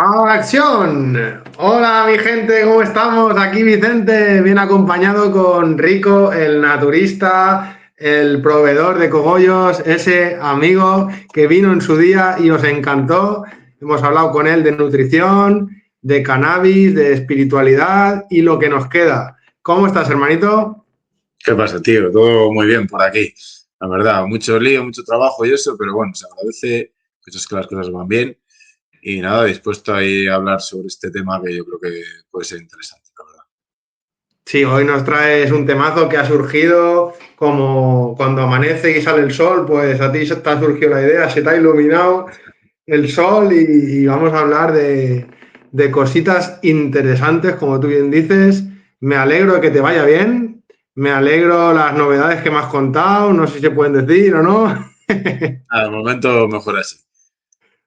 ¡Acción! Hola mi gente, ¿cómo estamos? Aquí Vicente, bien acompañado con Rico, el naturista, el proveedor de cogollos, ese amigo que vino en su día y os encantó. Hemos hablado con él de nutrición, de cannabis, de espiritualidad y lo que nos queda. ¿Cómo estás, hermanito? ¿Qué pasa, tío? Todo muy bien por aquí. La verdad, mucho lío, mucho trabajo y eso, pero bueno, se agradece que las cosas van bien. Y nada, dispuesto ahí a hablar sobre este tema que yo creo que puede ser interesante, la verdad. Sí, hoy nos traes un temazo que ha surgido como cuando amanece y sale el sol, pues a ti se te ha surgido la idea, se te ha iluminado el sol y vamos a hablar de cositas interesantes, como tú bien dices. Me alegro de que te vaya bien, me alegro las novedades que me has contado, no sé si se pueden decir o no. Al momento, mejor así.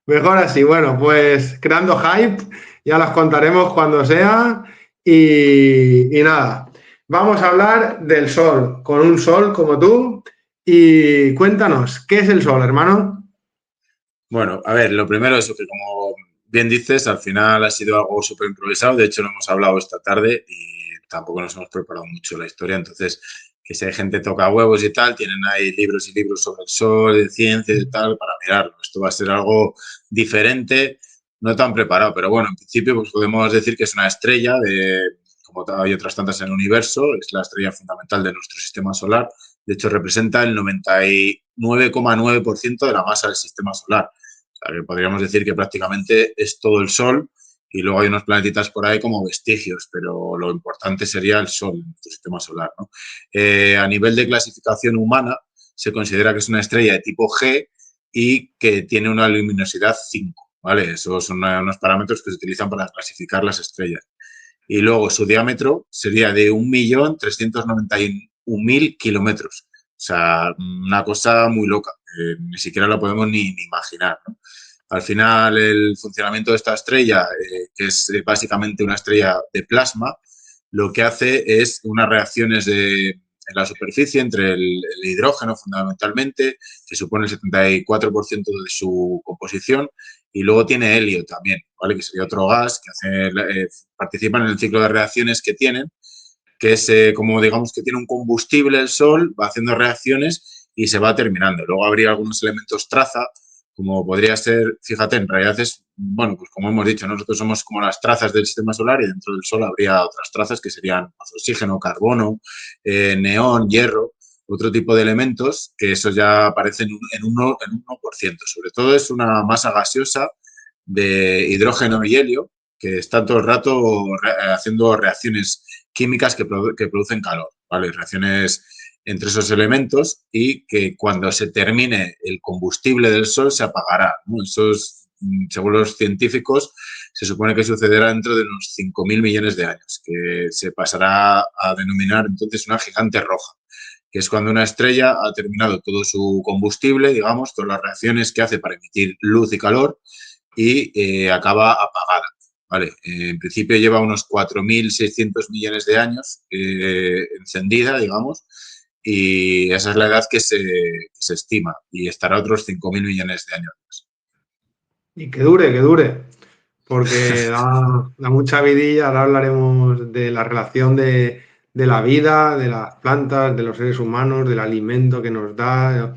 Mejor así, bueno, pues creando hype, ya las contaremos cuando sea y nada, vamos a hablar del sol, con un sol como tú y cuéntanos, ¿qué es el sol, hermano? Bueno, a ver, lo primero es que, como bien dices, al final ha sido algo súper improvisado. De hecho, lo hemos hablado esta tarde y tampoco nos hemos preparado mucho la historia. Entonces, que si hay gente toca huevos y tal, tienen ahí libros y libros sobre el sol, de ciencia y tal, para mirarlo. Esto va a ser algo diferente, no tan preparado. Pero bueno, en principio, pues podemos decir que es una estrella como hay otras tantas en el universo, es la estrella fundamental de nuestro sistema solar. De hecho, representa el 99,9% de la masa del sistema solar. O sea, que podríamos decir que prácticamente es todo el Sol y luego hay unos planetitas por ahí como vestigios, pero lo importante sería el Sol en nuestro sistema solar, ¿no? A nivel de clasificación humana, se considera que es una estrella de tipo G y que tiene una luminosidad 5, ¿vale? Esos son unos parámetros que se utilizan para clasificar las estrellas. Y luego su diámetro sería de 1.391.000 kilómetros. O sea, una cosa muy loca, ni siquiera la podemos ni imaginar, ¿no? Al final, el funcionamiento de esta estrella, que es básicamente una estrella de plasma, lo que hace es unas reacciones en la superficie entre el hidrógeno, fundamentalmente, que supone el 74% de su composición, y luego tiene helio también, ¿vale? Que sería otro gas que participan en el ciclo de reacciones que tienen, que es como digamos que tiene un combustible el Sol, va haciendo reacciones y se va terminando. Luego habría algunos elementos traza, como podría ser, fíjate, en realidad es, bueno, pues como hemos dicho, nosotros somos como las trazas del sistema solar y dentro del Sol habría otras trazas que serían pues, oxígeno, carbono, neón, hierro, otro tipo de elementos que esos ya aparecen en 1%. Sobre todo es una masa gaseosa de hidrógeno y helio que está todo el rato haciendo reacciones químicas que producen calor, ¿vale? Reacciones entre esos elementos y que cuando se termine el combustible del Sol se apagará, ¿no? Eso es, según los científicos, se supone que sucederá dentro de unos 5.000 millones de años, que se pasará a denominar entonces una gigante roja, que es cuando una estrella ha terminado todo su combustible, digamos, todas las reacciones que hace para emitir luz y calor y acaba apagada. Vale, en principio lleva unos 4.600 millones de años encendida, digamos, y esa es la edad que se estima, y estará otros 5.000 millones de años más. Y que dure, porque da mucha vidilla, ahora hablaremos de la relación de la vida, de las plantas, de los seres humanos, del alimento que nos da,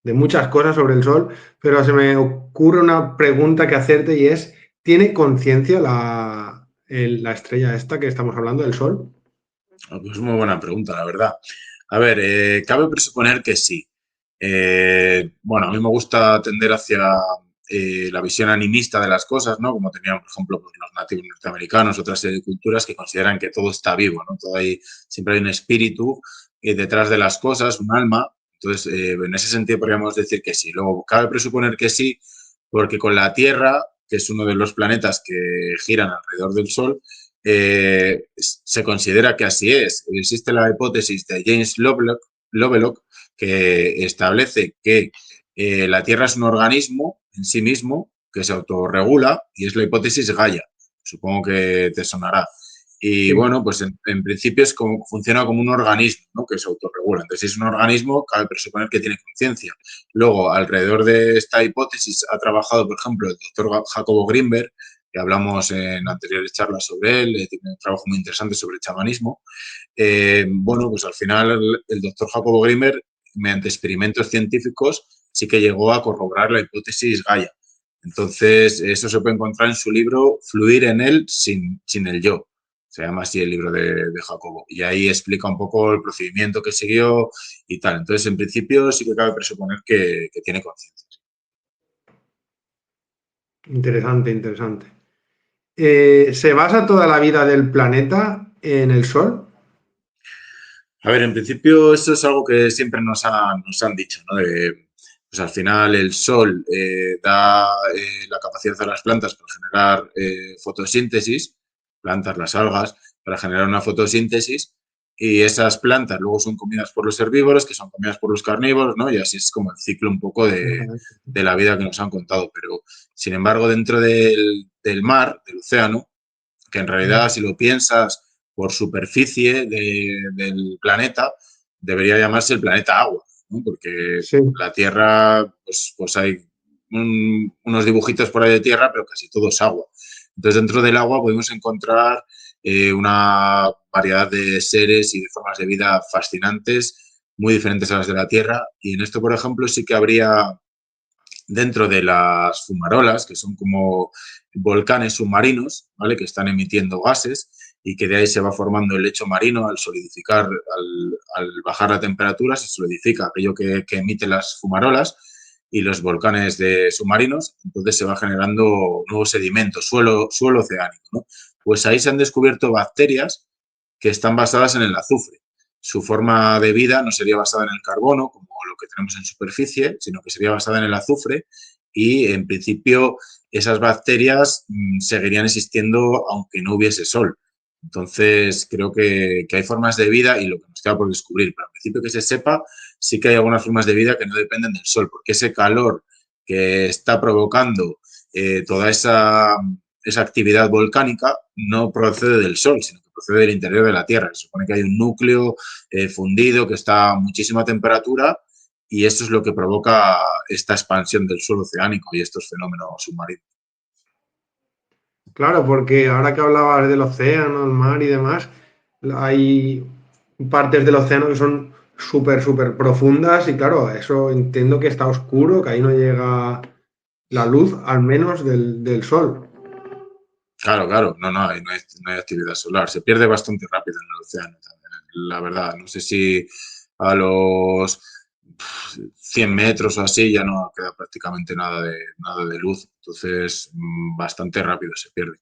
de muchas cosas sobre el sol, pero se me ocurre una pregunta que hacerte y es, ¿tiene conciencia la estrella esta que estamos hablando del sol? Pues muy buena pregunta, la verdad. A ver, cabe presuponer que sí. Bueno, a mí me gusta tender hacia la visión animista de las cosas, ¿no? Como tenían, por ejemplo, pues, los nativos norteamericanos, otras culturas que consideran que todo está vivo, ¿no? Siempre hay un espíritu detrás de las cosas, un alma. Entonces, en ese sentido podríamos decir que sí. Luego, cabe presuponer que sí, porque con la Tierra, que es uno de los planetas que giran alrededor del Sol, se considera que así es. Existe la hipótesis de James Lovelock que establece que la Tierra es un organismo en sí mismo que se autorregula y es la hipótesis Gaia. Supongo que te sonará. Y Sí. bueno, pues en principio funciona como un organismo, ¿no? Que se autorregula. Entonces, si es un organismo, cabe presuponer que tiene conciencia. Luego, alrededor de esta hipótesis ha trabajado, por ejemplo, el doctor Jacobo Grinberg, y hablamos en anteriores charlas sobre él, tiene un trabajo muy interesante sobre chamanismo. Bueno, pues al final el doctor Jacobo Grimmer, mediante experimentos científicos, sí que llegó a corroborar la hipótesis Gaia. Entonces, eso se puede encontrar en su libro Fluir en él sin el yo. Se llama así el libro de Jacobo. Y ahí explica un poco el procedimiento que siguió y tal. Entonces, en principio, sí que cabe presuponer que tiene conciencia. Interesante, interesante. ¿Se basa toda la vida del planeta en el Sol? A ver, en principio eso es algo que siempre nos han dicho, ¿no? Pues al final el sol da la capacidad a las plantas para generar fotosíntesis, plantas, las algas, para generar una fotosíntesis y esas plantas luego son comidas por los herbívoros, que son comidas por los carnívoros, ¿no? Y así es como el ciclo un poco de la vida que nos han contado. Pero, sin embargo, dentro del mar, del océano, que en realidad si lo piensas por superficie del planeta, debería llamarse el planeta agua, ¿no? Porque Sí, la Tierra, pues hay unos dibujitos por ahí de tierra, pero casi todo es agua. Entonces dentro del agua podemos encontrar una variedad de seres y de formas de vida fascinantes, muy diferentes a las de la Tierra. Y en esto, por ejemplo, sí que habría dentro de las fumarolas, que son como volcanes submarinos, ¿vale? Que están emitiendo gases y que de ahí se va formando el lecho marino al solidificar, al bajar la temperatura, se solidifica aquello que emiten las fumarolas y los volcanes de submarinos, entonces se va generando nuevo sedimento, suelo oceánico, ¿no? Pues ahí se han descubierto bacterias que están basadas en el azufre. Su forma de vida no sería basada en el carbono, como lo que tenemos en superficie, sino que sería basada en el azufre y, en principio, esas bacterias seguirían existiendo aunque no hubiese sol. Entonces, creo que hay formas de vida y lo que nos queda por descubrir. Pero al principio que se sepa, sí que hay algunas formas de vida que no dependen del sol, porque ese calor que está provocando toda esa actividad volcánica no procede del sol, sino que procede del interior de la Tierra. Se supone que hay un núcleo fundido que está a muchísima temperatura y eso es lo que provoca esta expansión del suelo oceánico y estos fenómenos submarinos. claro, porque ahora que hablabas del océano, el mar y demás, hay partes del océano que son súper, súper profundas y claro, eso entiendo que está oscuro, que ahí no llega la luz, al menos del sol. Claro, claro, no hay actividad solar. Se pierde bastante rápido en el océano también, la verdad. No sé si a los 100 metros o así ya no queda prácticamente nada de luz. Entonces, bastante rápido se pierde.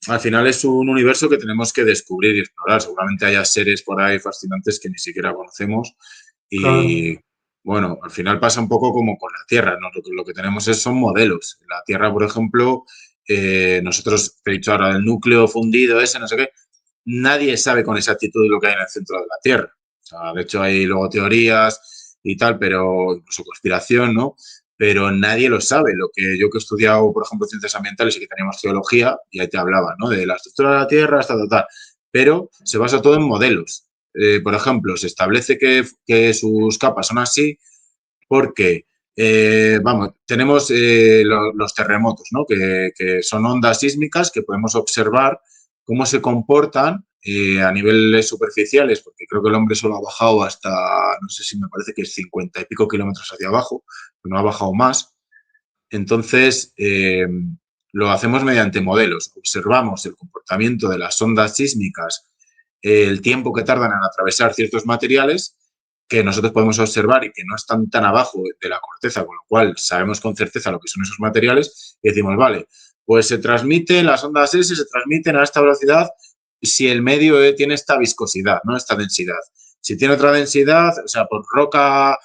Al final es un universo que tenemos que descubrir y explorar. Seguramente haya seres por ahí fascinantes que ni siquiera conocemos. Claro, Y bueno, al final pasa un poco como con la Tierra, ¿no? Lo que tenemos son modelos. La Tierra, por ejemplo, nosotros, te he dicho ahora, del núcleo fundido ese, no sé qué, nadie sabe con exactitud lo que hay en el centro de la Tierra. O sea, de hecho, hay luego teorías y tal, pero incluso conspiración, ¿no? Pero nadie lo sabe. Lo que yo que he estudiado, por ejemplo, ciencias ambientales y que teníamos geología, y ahí te hablaba, ¿no? De la estructura de la Tierra hasta tal. Pero se basa todo en modelos. Por ejemplo, se establece que sus capas son así porque, vamos, tenemos los terremotos, ¿no? Que son ondas sísmicas que podemos observar cómo se comportan a niveles superficiales, porque creo que el hombre solo ha bajado hasta, no sé si me parece que es 50 y pico kilómetros hacia abajo, no ha bajado más. Entonces, lo hacemos mediante modelos. Observamos el comportamiento de las ondas sísmicas, el tiempo que tardan en atravesar ciertos materiales que nosotros podemos observar y que no están tan abajo de la corteza, con lo cual sabemos con certeza lo que son esos materiales y decimos, vale, pues se transmiten las ondas S, se transmiten a esta velocidad si el medio tiene esta viscosidad, ¿no? Esta densidad. Si tiene otra densidad, o sea, por roca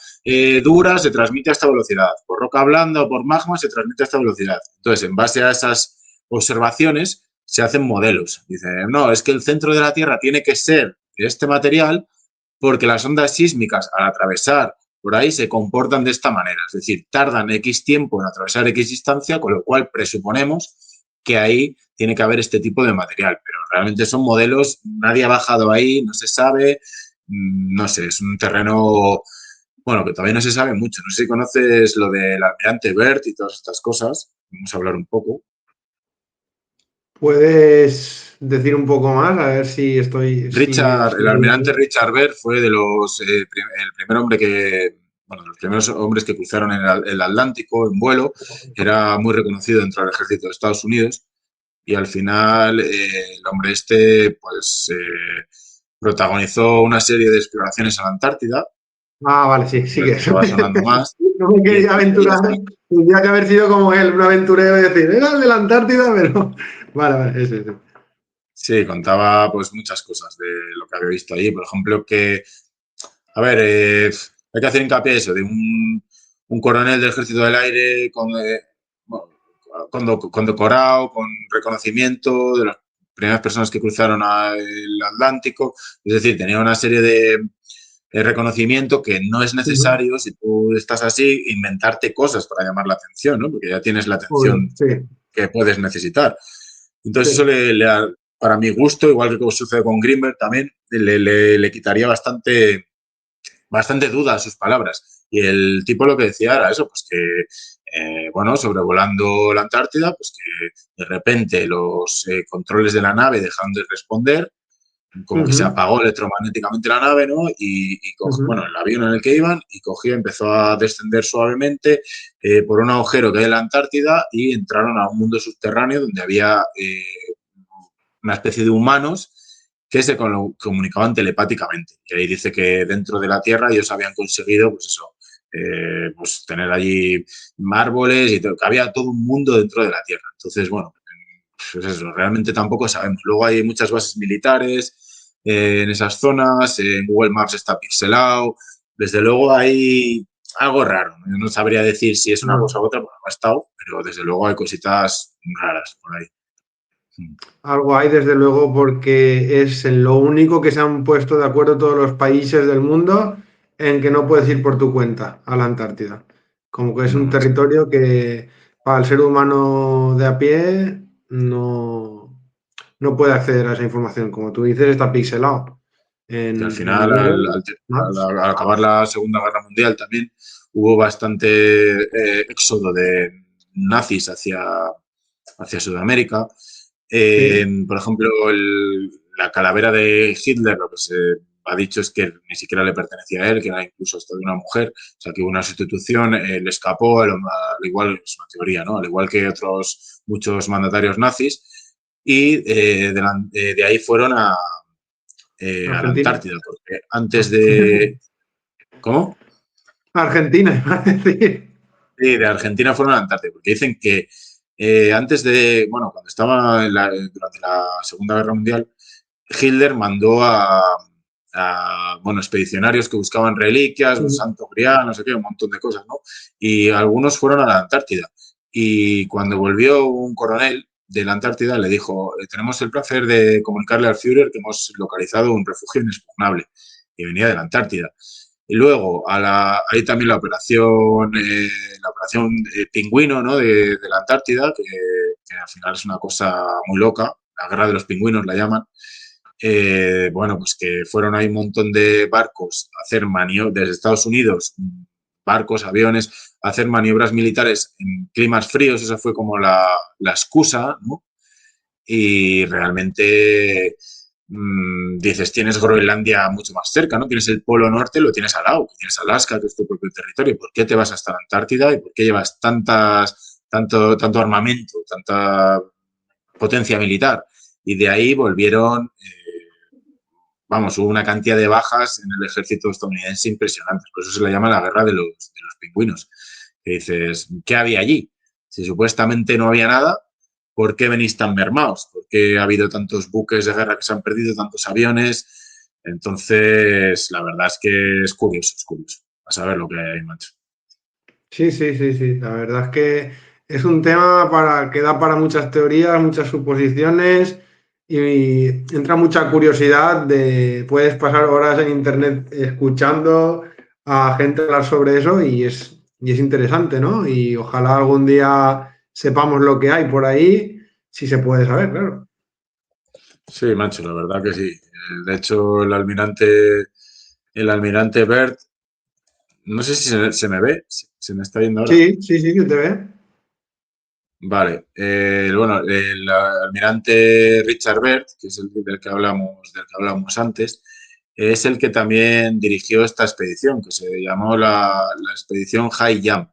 dura se transmite a esta velocidad, por roca blanda o por magma se transmite a esta velocidad. Entonces, en base a esas observaciones, se hacen modelos. Dicen, no, es que el centro de la Tierra tiene que ser de este material porque las ondas sísmicas al atravesar por ahí se comportan de esta manera, es decir, tardan X tiempo en atravesar X distancia, con lo cual presuponemos que ahí tiene que haber este tipo de material, pero realmente son modelos, nadie ha bajado ahí, no se sabe, no sé, es un terreno, bueno, que todavía no se sabe mucho. No sé si conoces lo del almirante Bert y todas estas cosas, vamos a hablar un poco. ¿Puedes decir un poco más? A ver si El estoy almirante bien. Richard Byrd fue de el primer hombre bueno, los primeros hombres que cruzaron el Atlántico en vuelo. Era muy reconocido dentro del ejército de Estados Unidos y al final el hombre pues, protagonizó una serie de exploraciones a la Antártida, Ah, vale, sí, sí que que va sonando más, no me y quería entre aventurar. ellas Tendría que haber sido como él, un aventurero y decir, era el de la Antártida, pero. Vale, vale, ese. sí, contaba pues muchas cosas de lo que había visto allí. Por ejemplo, a ver, hay que hacer hincapié eso, de un coronel del Ejército del Aire bueno, condecorado, con reconocimiento de las primeras personas que cruzaron el Atlántico. Es decir, tenía una serie de reconocimiento que no es Ujú. necesario, si tú estás así, inventarte cosas para llamar la atención, ¿no? Porque ya tienes la Joder, atención sí, que puedes necesitar. Entonces eso sí. para mi gusto, igual que como sucede con Grimberg también, le quitaría bastante duda a sus palabras. Y el tipo lo que decía era eso, pues que, bueno, sobrevolando la Antártida, pues que de repente los controles de la nave dejaron de responder, como que se Ujú, apagó electromagnéticamente la nave, ¿no? Bueno, ujú, el avión en el que iban, y cogió, empezó a descender suavemente por un agujero que hay en la Antártida y entraron a un mundo subterráneo donde había una especie de humanos que se comunicaban telepáticamente. Y ahí dice que dentro de la Tierra ellos habían conseguido, pues eso, pues tener allí árboles y todo, que había todo un mundo dentro de la Tierra. Entonces, bueno, pues eso, realmente tampoco sabemos. Luego hay muchas bases militares en esas zonas, en Google Maps está pixelado. Desde luego hay algo raro. Yo no sabría decir si es una cosa no. u otra, porque no ha estado, pero desde luego hay cositas raras por ahí. Algo hay, desde luego, porque es en lo único que se han puesto de acuerdo todos los países del mundo en que no puedes ir por tu cuenta a la Antártida. Como que es No, un macho. territorio que para el ser humano de a pie no puede acceder a esa información. Como tú dices, está pixelado Y al en final, Google Maps. al acabar la Segunda Guerra Mundial también hubo bastante éxodo de nazis hacia Sudamérica. Sí. Por ejemplo, la calavera de Hitler, lo que se ha dicho es que ni siquiera le pertenecía a él, que era incluso hasta de una mujer, o sea que hubo una sustitución, le escapó, al igual, es una teoría, ¿no? Al igual que otros muchos mandatarios nazis, y de ahí fueron a la Argentina. Antártida, porque antes Ah. de... ¿Cómo? Argentina, iba a decir. Sí, de Argentina fueron a la Antártida, porque dicen que antes de, bueno, cuando estaba durante la Segunda Guerra Mundial, Hitler mandó bueno, expedicionarios que buscaban reliquias, un santo grial, no sé qué, un montón de cosas, ¿no? Y algunos fueron a la Antártida. Y cuando volvió un coronel de la Antártida, le dijo, tenemos el placer de comunicarle al Führer que hemos localizado un refugio inexpugnable, que venía de la Antártida. Y luego, hay también la operación Pingüino, ¿no? De la Antártida, que al final es una cosa muy loca, la guerra de los pingüinos la llaman. Bueno, pues que fueron ahí un montón de barcos a hacer maniobras desde Estados Unidos, barcos, aviones, a hacer maniobras militares en climas fríos, esa fue como la excusa, ¿no? Y realmente dices, tienes Groenlandia mucho más cerca, ¿no? Tienes el Polo Norte, lo tienes al lado, tienes Alaska, que es tu propio territorio. ¿Por qué te vas hasta la Antártida y por qué llevas tanto armamento, tanta potencia militar? Y de ahí volvieron, vamos, hubo una cantidad de bajas en el ejército estadounidense impresionantes. Por eso se le llama la guerra de los pingüinos. Que dices, ¿qué había allí? Si supuestamente no había nada, ¿por qué venís tan mermados? ¿Por qué ha habido tantos buques de guerra que se han perdido, tantos aviones? Entonces, la verdad es que es curioso, es curioso. A saber lo que hay, macho. Sí, sí, sí, sí. La verdad es que es un tema que da para muchas teorías, muchas suposiciones y entra mucha curiosidad puedes pasar horas en internet escuchando a gente hablar sobre eso y es interesante, ¿no? Y ojalá algún día sepamos lo que hay por ahí, si se puede saber, claro. Sí, macho, la verdad que sí. De hecho, el almirante Bert, no sé si se me ve, se me está viendo ahora. Sí, sí, sí, que te ve. Vale. Bueno, el almirante Richard Byrd, que es el del que hablamos antes, es el que también dirigió esta expedición, que se llamó la expedición High Jump.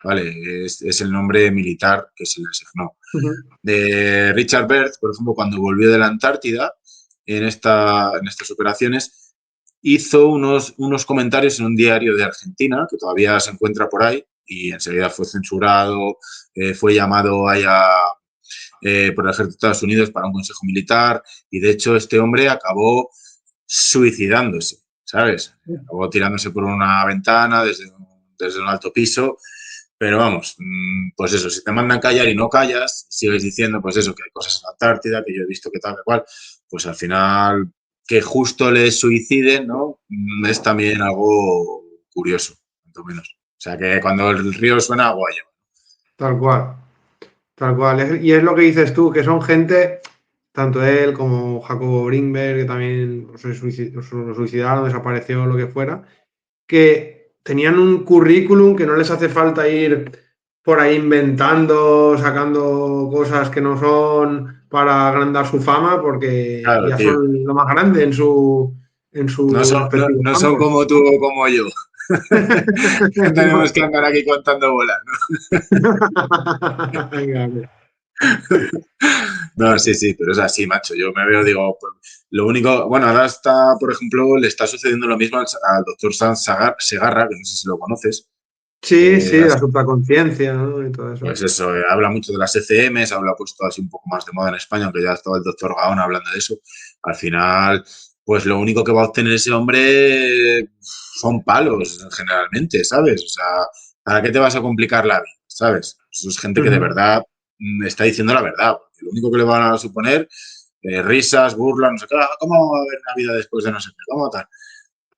Vale, es el nombre militar que se le asignó. Ujú. De Richard Byrd, por ejemplo, cuando volvió de la Antártida en estas operaciones, hizo unos comentarios en un diario de Argentina, que todavía se encuentra por ahí, y enseguida fue censurado, fue llamado allá por el ejército de Estados Unidos para un consejo militar, y de hecho este hombre acabó suicidándose, ¿sabes? Acabó tirándose por una ventana desde un alto piso, pero vamos, pues eso, si te mandan callar y no callas, sigues diciendo, pues eso, que hay cosas en la Antártida, que yo he visto que tal, que cual, pues al final que justo le suiciden, ¿no? Es también algo curioso, cuanto menos. O sea, que cuando el río suena, agua lleva. Tal cual, tal cual. Y es lo que dices tú, que son gente, tanto él como Jacobo Brinberg, que también lo suicidaron, desapareció, lo que fuera, que tenían un currículum que no les hace falta ir por ahí inventando, sacando cosas que no son para agrandar su fama, porque Claro, ya tío. son lo más grande en No sus son, no, respectivos no son campos. como tú o como yo. Tenemos que andar aquí contando bolas, ¿no? Venga, hombre. No, sí, sí, pero es así, macho. Yo me veo, digo, pues, lo único, bueno, ahora está, por ejemplo, le está sucediendo lo mismo al doctor Segarra, que no sé si lo conoces. Sí, sí, Las la supraconciencia, ¿no? Y todo eso. Pues eso, habla mucho de las ECMs, habla puesto así un poco más de moda en España, aunque ya estaba el doctor Gaón hablando de eso. Al final, pues lo único que va a obtener ese hombre son palos, generalmente, ¿sabes? O sea, ¿para qué te vas a complicar la vida? ¿Sabes? Eso es gente que de Ujú. verdad está diciendo la verdad. Porque lo único que le van a suponer, risas, burlas, no sé qué, ¿cómo va a haber una vida después de no sé qué? ¿Cómo tal?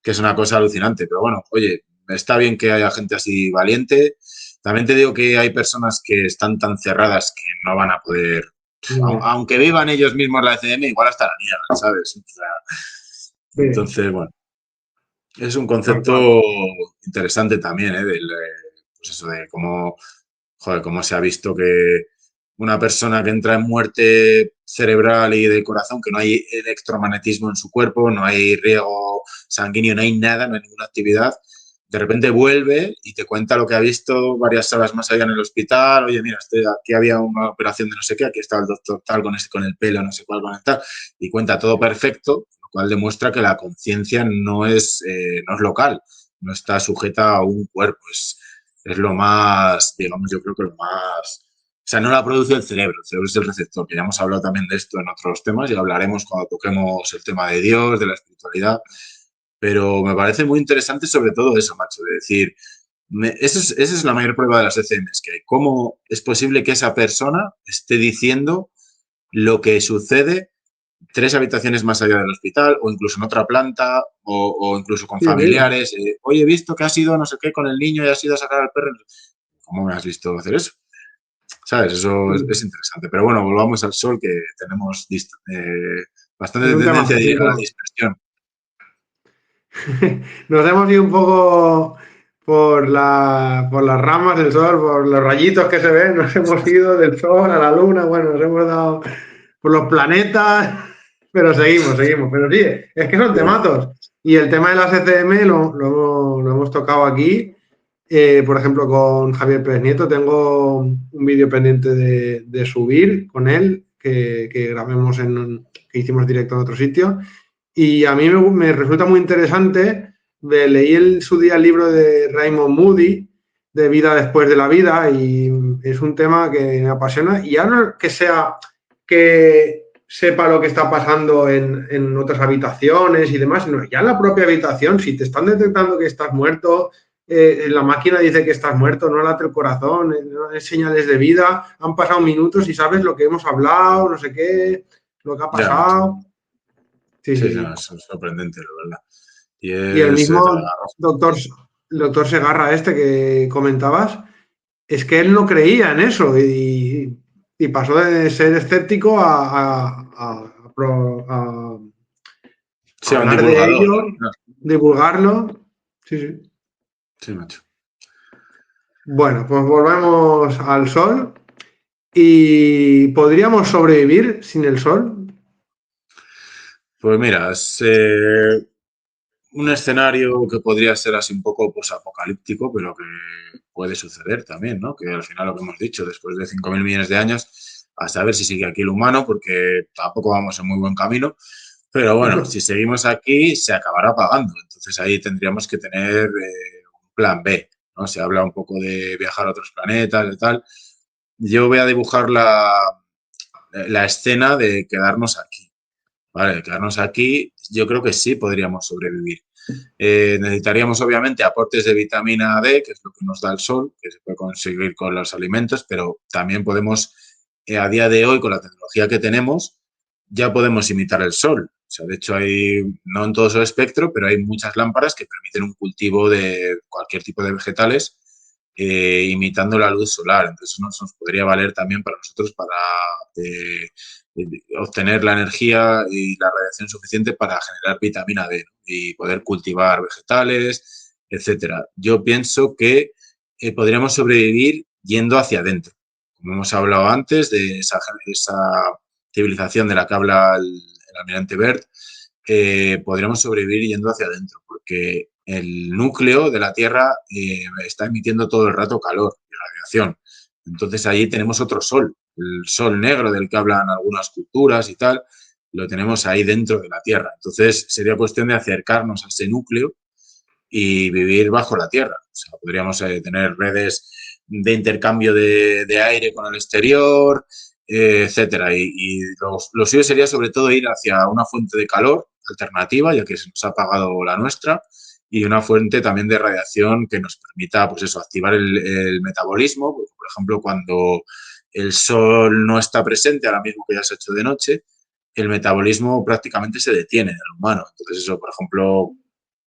Que es una cosa alucinante. Pero bueno, oye, está bien que haya gente así valiente. También te digo que hay personas que están tan cerradas que no van a poder, No, aunque vivan ellos mismos la ECM, igual hasta la niegan, ¿sabes? O sea, sí, entonces, bueno, es un tal cual. concepto interesante también, ¿eh? Pues eso de cómo, joder, cómo se ha visto que una persona que entra en muerte cerebral y de corazón, que no hay electromagnetismo en su cuerpo, no hay riego sanguíneo, no hay nada, no hay ninguna actividad, de repente vuelve y te cuenta lo que ha visto varias salas más allá en el hospital. Oye, mira, aquí había una operación de no sé qué, aquí estaba el doctor tal con el pelo, no sé cuál, con el tal, y cuenta todo perfecto, lo cual demuestra que la conciencia no es local, no está sujeta a un cuerpo, es lo más, digamos, yo creo que lo más... O sea, no la produce el cerebro es el receptor, que ya hemos hablado también de esto en otros temas y hablaremos cuando toquemos el tema de Dios, de la espiritualidad, pero me parece muy interesante sobre todo eso, macho, de decir, esa es la mayor prueba de las ECMs que hay. ¿Cómo es posible que esa persona esté diciendo lo que sucede tres habitaciones más allá del hospital o incluso en otra planta o incluso con Sí, sí. familiares? Oye, he visto que has ido no sé qué con el niño y has ido a sacar al perro. ¿Cómo me has visto hacer eso? ¿Sabes? Eso es interesante. Pero bueno, volvamos al sol, que tenemos Es bastante un tema, tendencia es un a la tema. dispersión. Nos hemos ido un poco por las ramas del sol, por los rayitos que se ven, nos hemos ido del sol a la luna, bueno, nos hemos dado por los planetas, pero seguimos, seguimos. Pero sí, es que son Bueno, temazos. Y el tema de las ECM lo hemos tocado aquí. Por ejemplo, con Javier Pérez Nieto tengo un vídeo pendiente de subir con él, que grabemos que hicimos directo en otro sitio. Y a mí me resulta muy interesante. Leí en su día el libro de Raymond Moody, de Vida después de la vida, y es un tema que me apasiona. Y ya no que sea que sepa lo que está pasando en otras habitaciones y demás, sino ya en la propia habitación, si te están detectando que estás muerto, la máquina dice que estás muerto, no late el corazón, no hay señales de vida, han pasado minutos y sabes lo que hemos hablado, no sé qué, lo que ha ya, macho. pasado. Sí, Sí, sí, sí, no, sí. es sorprendente, la verdad. Y Y el es toda mismo la razón. doctor, el doctor Segarra este que comentabas, es que él no creía en eso y pasó de ser escéptico a Sí, a un hablar de divulgador. ello, No, divulgarlo. Sí, sí. sí, macho. Bueno, pues volvemos al sol. ¿Y podríamos sobrevivir sin el sol? Pues mira, es un escenario que podría ser así un poco posapocalíptico, pero que puede suceder también, ¿no? Que al final lo que hemos dicho, después de 5.000 millones de años, a saber si sigue aquí el humano, porque tampoco vamos en muy buen camino. Pero bueno, si seguimos aquí, se acabará pagando. Entonces ahí tendríamos que tener un plan B, ¿no? Se habla un poco de viajar a otros planetas y tal. Yo voy a dibujar la escena de quedarnos aquí. Vale, quedarnos aquí, yo creo que sí podríamos sobrevivir. Necesitaríamos obviamente aportes de vitamina D, que es lo que nos da el sol, que se puede conseguir con los alimentos, pero también podemos, a día de hoy, con la tecnología que tenemos, ya podemos imitar el sol. O sea, de hecho, hay, no en todo su espectro, pero hay muchas lámparas que permiten un cultivo de cualquier tipo de vegetales imitando la luz solar. Entonces, eso nos podría valer también para nosotros para eh, obtener la energía y la radiación suficiente para generar vitamina D, ¿no? Y poder cultivar vegetales, etcétera. Yo pienso que podríamos sobrevivir yendo hacia adentro. Como hemos hablado antes de esa civilización de la que habla el almirante Bert, podríamos sobrevivir yendo hacia adentro, porque el núcleo de la Tierra está emitiendo todo el rato calor y radiación. Entonces allí tenemos otro sol, el sol negro del que hablan algunas culturas y tal, lo tenemos ahí dentro de la Tierra. Entonces sería cuestión de acercarnos a ese núcleo y vivir bajo la Tierra. O sea, podríamos tener redes de intercambio de aire con el exterior, etcétera. Y lo suyo sería sobre todo ir hacia una fuente de calor alternativa, ya que se nos ha apagado la nuestra, y una fuente también de radiación que nos permita, pues eso, activar el metabolismo. Porque, por ejemplo, cuando el sol no está presente, ahora mismo que ya se ha hecho de noche, el metabolismo prácticamente se detiene en el humano. Entonces, eso, por ejemplo,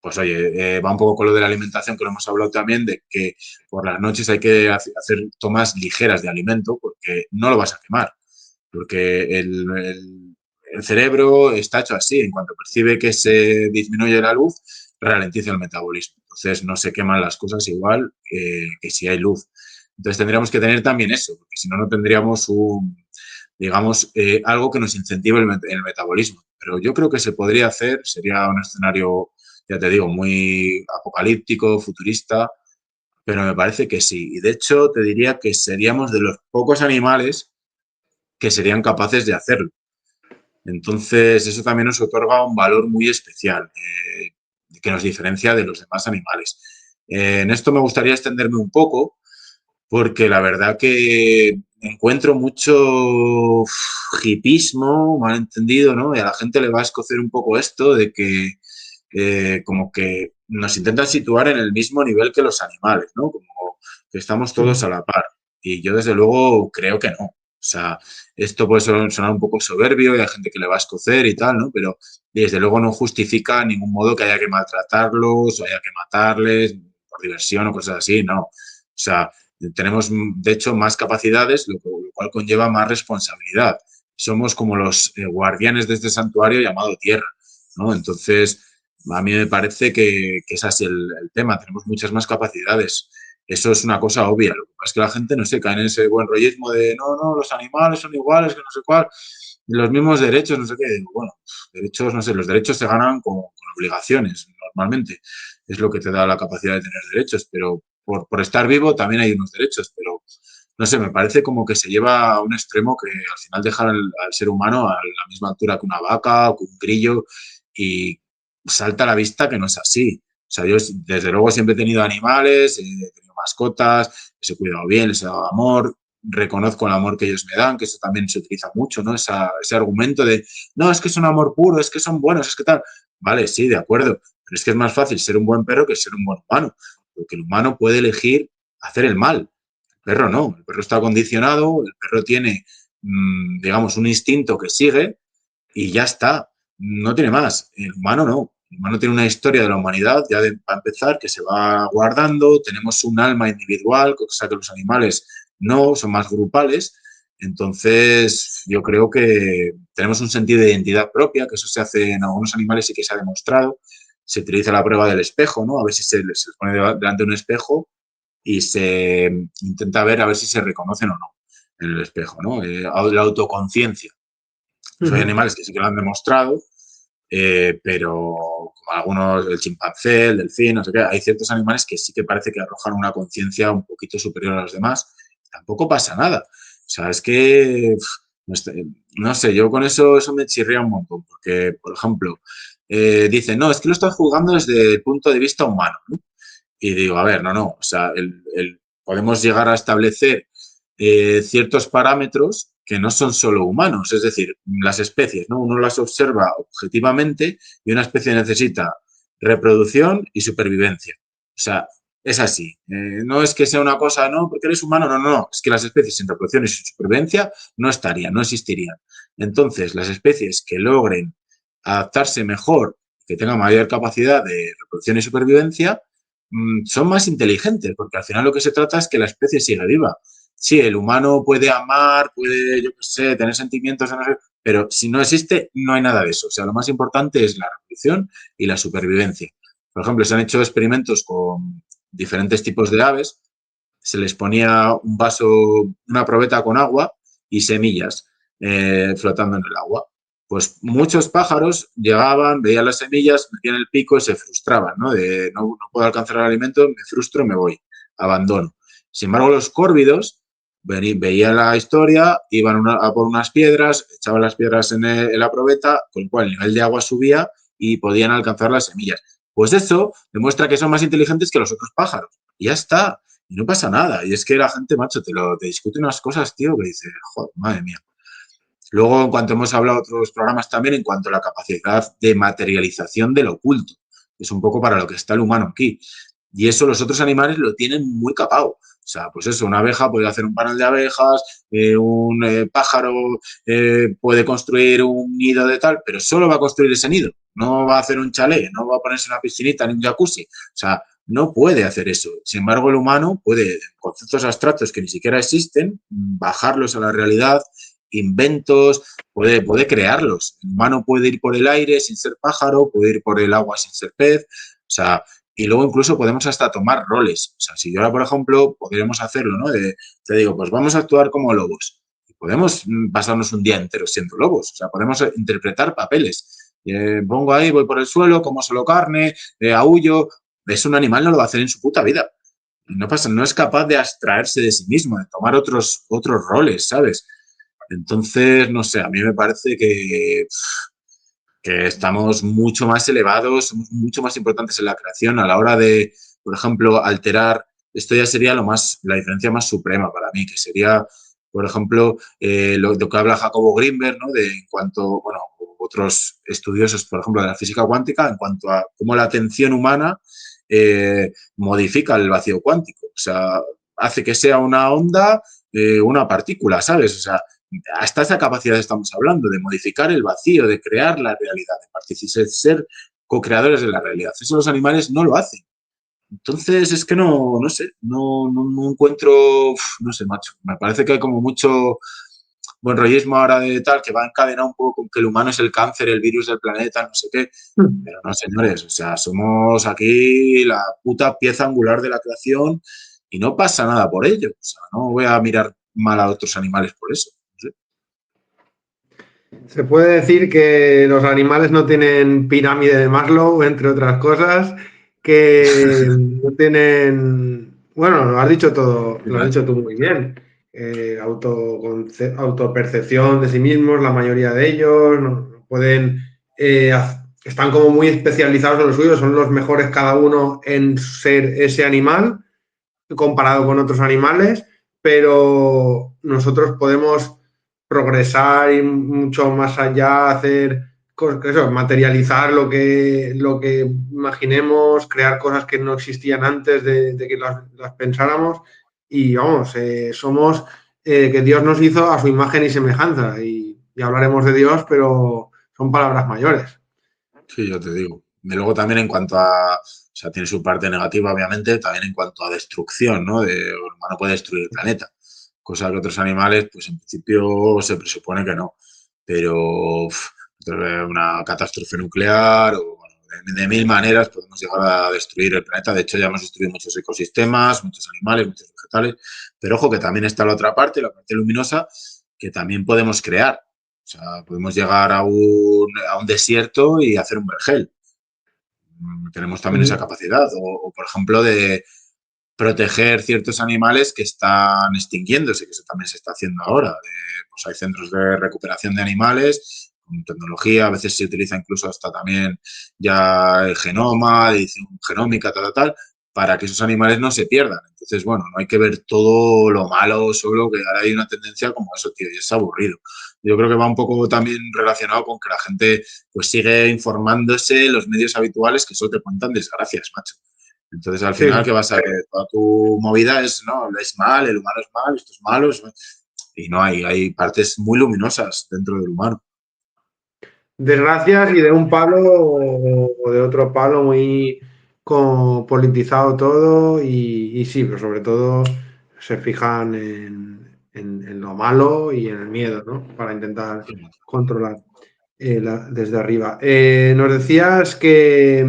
pues oye, va un poco con lo de la alimentación que lo hemos hablado también, de que por las noches hay que hacer tomas ligeras de alimento porque no lo vas a quemar, porque el cerebro está hecho así, en cuanto percibe que se disminuye la luz, ralentiza el metabolismo. Entonces no se queman las cosas igual que si hay luz. Entonces tendríamos que tener también eso, porque si no, no tendríamos digamos, algo que nos incentive el metabolismo. Pero yo creo que se podría hacer, sería un escenario, ya te digo, muy apocalíptico, futurista, pero me parece que sí. Y de hecho, te diría que seríamos de los pocos animales que serían capaces de hacerlo. Entonces, eso también nos otorga un valor muy especial que nos diferencia de los demás animales. En esto me gustaría extenderme un poco porque la verdad que encuentro mucho hipismo, malentendido, ¿no? Y a la gente le va a escocer un poco esto de que como que nos intentan situar en el mismo nivel que los animales, ¿no? Como que estamos todos a la par. Y yo desde luego creo que no. O sea, esto puede sonar un poco soberbio y hay gente que le va a escocer y tal, ¿no? Pero desde luego no justifica en ningún modo que haya que maltratarlos o haya que matarles por diversión o cosas así, no. O sea, tenemos, de hecho, más capacidades, lo cual conlleva más responsabilidad. Somos como los guardianes de este santuario llamado Tierra, ¿no? Entonces, a mí me parece que es así el tema. Tenemos muchas más capacidades. Eso es una cosa obvia. Lo que pasa es que la gente no se cae en ese buen rollismo de no, no, los animales son iguales, que no sé cuál, los mismos derechos, no sé qué. Bueno, derechos, no sé, los derechos se ganan con obligaciones, normalmente. Es lo que te da la capacidad de tener derechos, pero por estar vivo también hay unos derechos, pero no sé, me parece como que se lleva a un extremo que al final deja al ser humano a la misma altura que una vaca o que un grillo y salta a la vista que no es así. O sea, yo desde luego siempre he tenido animales, he tenido mascotas, les he cuidado bien, les he dado amor, reconozco el amor que ellos me dan, que eso también se utiliza mucho, ¿no? Ese argumento de, no, es que es un amor puro, es que son buenos, es que tal. Vale, sí, de acuerdo, pero es que es más fácil ser un buen perro que ser un buen humano, porque el humano puede elegir hacer el mal. El perro no, el perro está condicionado, el perro tiene, digamos, un instinto que sigue y ya está, no tiene más. El humano no. El humano tiene una historia de la humanidad, ya para empezar, que se va guardando, tenemos un alma individual, cosa que los animales no, son más grupales. Entonces, yo creo que tenemos un sentido de identidad propia, que eso se hace en algunos animales y que se ha demostrado. Se utiliza la prueba del espejo, ¿no? A ver si se pone delante de un espejo y se intenta ver a ver si se reconocen o no. en el espejo, ¿no? La autoconciencia. Pues hay Ujú. animales que sí que lo han demostrado, pero como algunos, el chimpancé, el delfín, no sé qué, hay ciertos animales que sí que parece que arrojan una conciencia un poquito superior a los demás. Tampoco pasa nada. O sea, es que, no sé, yo con eso me chirría un montón, porque, por ejemplo, dicen, no, es que lo estás jugando desde el punto de vista humano, ¿no? Y digo, a ver, no, o sea, podemos llegar a establecer ciertos parámetros que no son solo humanos, es decir, las especies, ¿no? Uno las observa objetivamente y una especie necesita reproducción y supervivencia. O sea, es así. No es que sea una cosa, no, porque eres humano, no, es que las especies sin reproducción y sin supervivencia no estarían, no existirían. Entonces, las especies que logren adaptarse mejor, que tengan mayor capacidad de reproducción y supervivencia, son más inteligentes, porque al final lo que se trata es que la especie siga viva. Sí, el humano puede amar, puede, yo qué sé, tener sentimientos, no sé, pero si no existe, no hay nada de eso. O sea, lo más importante es la reproducción y la supervivencia. Por ejemplo, se han hecho experimentos con diferentes tipos de aves, se les ponía un vaso, una probeta con agua y semillas flotando en el agua. Pues muchos pájaros llegaban, veían las semillas, metían el pico y se frustraban, ¿no? De no puedo alcanzar el alimento, me frustro, me voy, abandono. Sin embargo, los córvidos veían la historia, iban a por unas piedras, echaban las piedras en la probeta, con lo cual el nivel de agua subía y podían alcanzar las semillas. Pues eso demuestra que son más inteligentes que los otros pájaros. Y ya está. Y no pasa nada. Y es que la gente, macho, te discute unas cosas, tío, que dice, joder, madre mía. Luego, en cuanto hemos hablado de otros programas también, en cuanto a la capacidad de materialización del oculto, que es un poco para lo que está el humano aquí. Y eso los otros animales lo tienen muy capado. O sea, pues eso, una abeja puede hacer un panel de abejas, un pájaro puede construir un nido de tal, pero solo va a construir ese nido. No va a hacer un chalet, no va a ponerse una piscinita ni un jacuzzi. O sea, no puede hacer eso. Sin embargo, el humano puede, conceptos abstractos que ni siquiera existen, bajarlos a la realidad, inventos, puede crearlos. El humano puede ir por el aire sin ser pájaro, puede ir por el agua sin ser pez. O sea, y luego incluso podemos hasta tomar roles. O sea, si yo ahora, por ejemplo, podríamos hacerlo, ¿no? Te digo, pues vamos a actuar como lobos. Y podemos pasarnos un día entero siendo lobos. O sea, podemos interpretar papeles. Pongo ahí, voy por el suelo, como solo carne, aúllo. Es un animal, no lo va a hacer en su puta vida. No pasa, no es capaz de abstraerse de sí mismo, de tomar otros roles, ¿sabes? Entonces, no sé, a mí me parece que estamos mucho más elevados, somos mucho más importantes en la creación a la hora de, por ejemplo, alterar. Esto ya sería la diferencia más suprema para mí, que sería, por ejemplo, lo que habla Jacobo Grinberg, ¿no? De en cuanto, bueno, otros estudiosos, por ejemplo, de la física cuántica, en cuanto a cómo la atención humana modifica el vacío cuántico. O sea, hace que sea una onda, una partícula, ¿sabes? O sea, hasta esa capacidad estamos hablando, de modificar el vacío, de crear la realidad, de participar, ser co-creadores de la realidad. Eso los animales no lo hacen. Entonces, es que no sé, no encuentro, no sé, macho. Me parece que hay como mucho buen rollismo ahora de tal, que va encadenado un poco con que el humano es el cáncer, el virus del planeta, no sé qué. Pero no, señores, o sea, somos aquí la puta pieza angular de la creación y no pasa nada por ello. O sea, no voy a mirar mal a otros animales por eso. No sé. Se puede decir que los animales no tienen pirámide de Maslow, entre otras cosas, que no tienen, bueno, lo has dicho tú muy bien, autopercepción de sí mismos, la mayoría de ellos, no pueden, están como muy especializados en lo suyo, son los mejores cada uno en ser ese animal comparado con otros animales, pero nosotros podemos progresar y mucho más allá, hacer eso, materializar lo que imaginemos, crear cosas que no existían antes de que las pensáramos y vamos, somos que Dios nos hizo a su imagen y semejanza y hablaremos de Dios, pero son palabras mayores. Sí, yo te digo. Y luego también en cuanto a, o sea, tiene su parte negativa, obviamente, también en cuanto a destrucción, ¿no? El humano puede destruir el planeta, cosa que otros animales, pues en principio se presupone que no. Pero una catástrofe nuclear o bueno, de mil maneras podemos llegar a destruir el planeta. De hecho, ya hemos destruido muchos ecosistemas, muchos animales, muchos vegetales. Pero ojo que también está la otra parte, la parte luminosa, que también podemos crear. O sea, podemos llegar a un desierto y hacer un vergel. Tenemos también esa Ujú. capacidad. O, por ejemplo, de proteger ciertos animales que están extinguiéndose, que eso también se está haciendo ahora. Pues hay centros de recuperación de animales con tecnología, a veces se utiliza incluso hasta también ya el genoma, edición genómica, tal, para que esos animales no se pierdan. Entonces, bueno, no hay que ver todo lo malo solo, que ahora hay una tendencia como eso, tío, y es aburrido. Yo creo que va un poco también relacionado con que la gente pues sigue informándose en los medios habituales que solo te cuentan desgracias, macho. Entonces, al final, Sí. ¿qué vas a ver? Toda tu movida es, no, es mal, el humano es mal, esto es malo. Y no, hay partes muy luminosas dentro del humano. Desgracias y de un palo o de otro palo muy politizado todo y sí, pero sobre todo se fijan en lo malo y en el miedo, ¿no? Para intentar controlar desde arriba. Nos decías que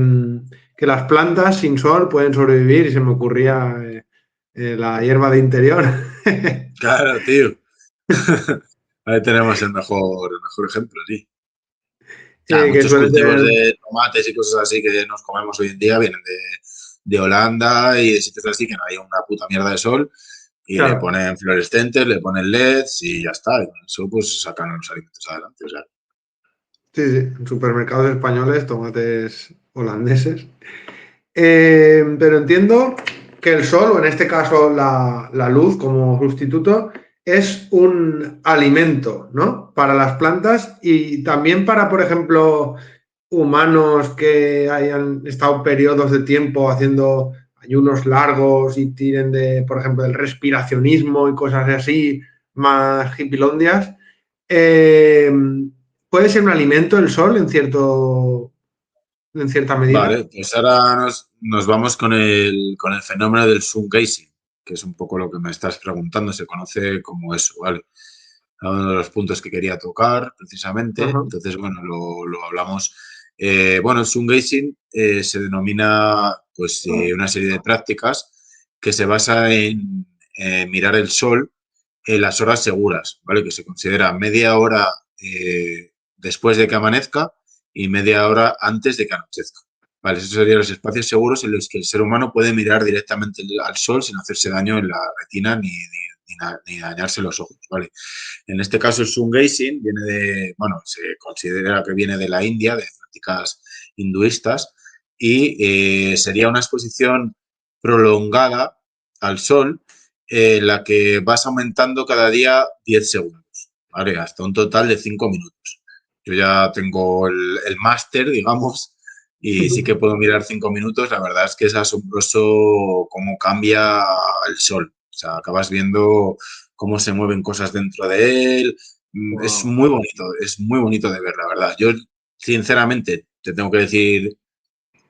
las plantas sin sol pueden sobrevivir y se me ocurría la hierba de interior. Claro, tío. Ahí tenemos el mejor ejemplo, sí. O sea, Que muchos suele cultivos tener, de tomates y cosas así que nos comemos hoy en día vienen de Holanda y de sitios así que no hay una puta mierda de sol y le claro, ponen fluorescentes, le ponen LEDs y ya está. Y con eso pues sacan los alimentos adelante. O sea, sí, sí, en supermercados españoles, tomates holandeses. Pero entiendo que el sol, o en este caso la luz como sustituto, es un alimento, ¿no? Para las plantas y también para, por ejemplo, humanos que hayan estado periodos de tiempo haciendo ayunos largos y tienen de, por ejemplo, del respiracionismo y cosas así, más hipilondias. Eh, ¿Puede ser un alimento el sol en cierta medida? vale, pues ahora nos vamos con el fenómeno del sun gazing, que es un poco lo que me estás preguntando. Se conoce como eso, ¿vale? Uno de los puntos que quería tocar precisamente. Ajá. Entonces, bueno, lo hablamos. Bueno, el sun gazing se denomina pues una serie de prácticas que se basa en mirar el sol en las horas seguras, ¿vale? Que se considera media hora después de que amanezca y media hora antes de que anochezca. Vale, esos serían los espacios seguros en los que el ser humano puede mirar directamente al sol sin hacerse daño en la retina ni dañarse los ojos, ¿vale? En este caso el sun gazing viene de, bueno, se considera que viene de la India, de prácticas hinduistas, y sería una exposición prolongada al sol en la que vas aumentando cada día 10 segundos, ¿vale? Hasta un total de 5 minutos. Yo ya tengo el máster, digamos, y sí que puedo mirar 5 minutos. La verdad es que es asombroso cómo cambia el sol. O sea, acabas viendo cómo se mueven cosas dentro de él. Wow. Es muy bonito de ver, la verdad. Yo, sinceramente, te tengo que decir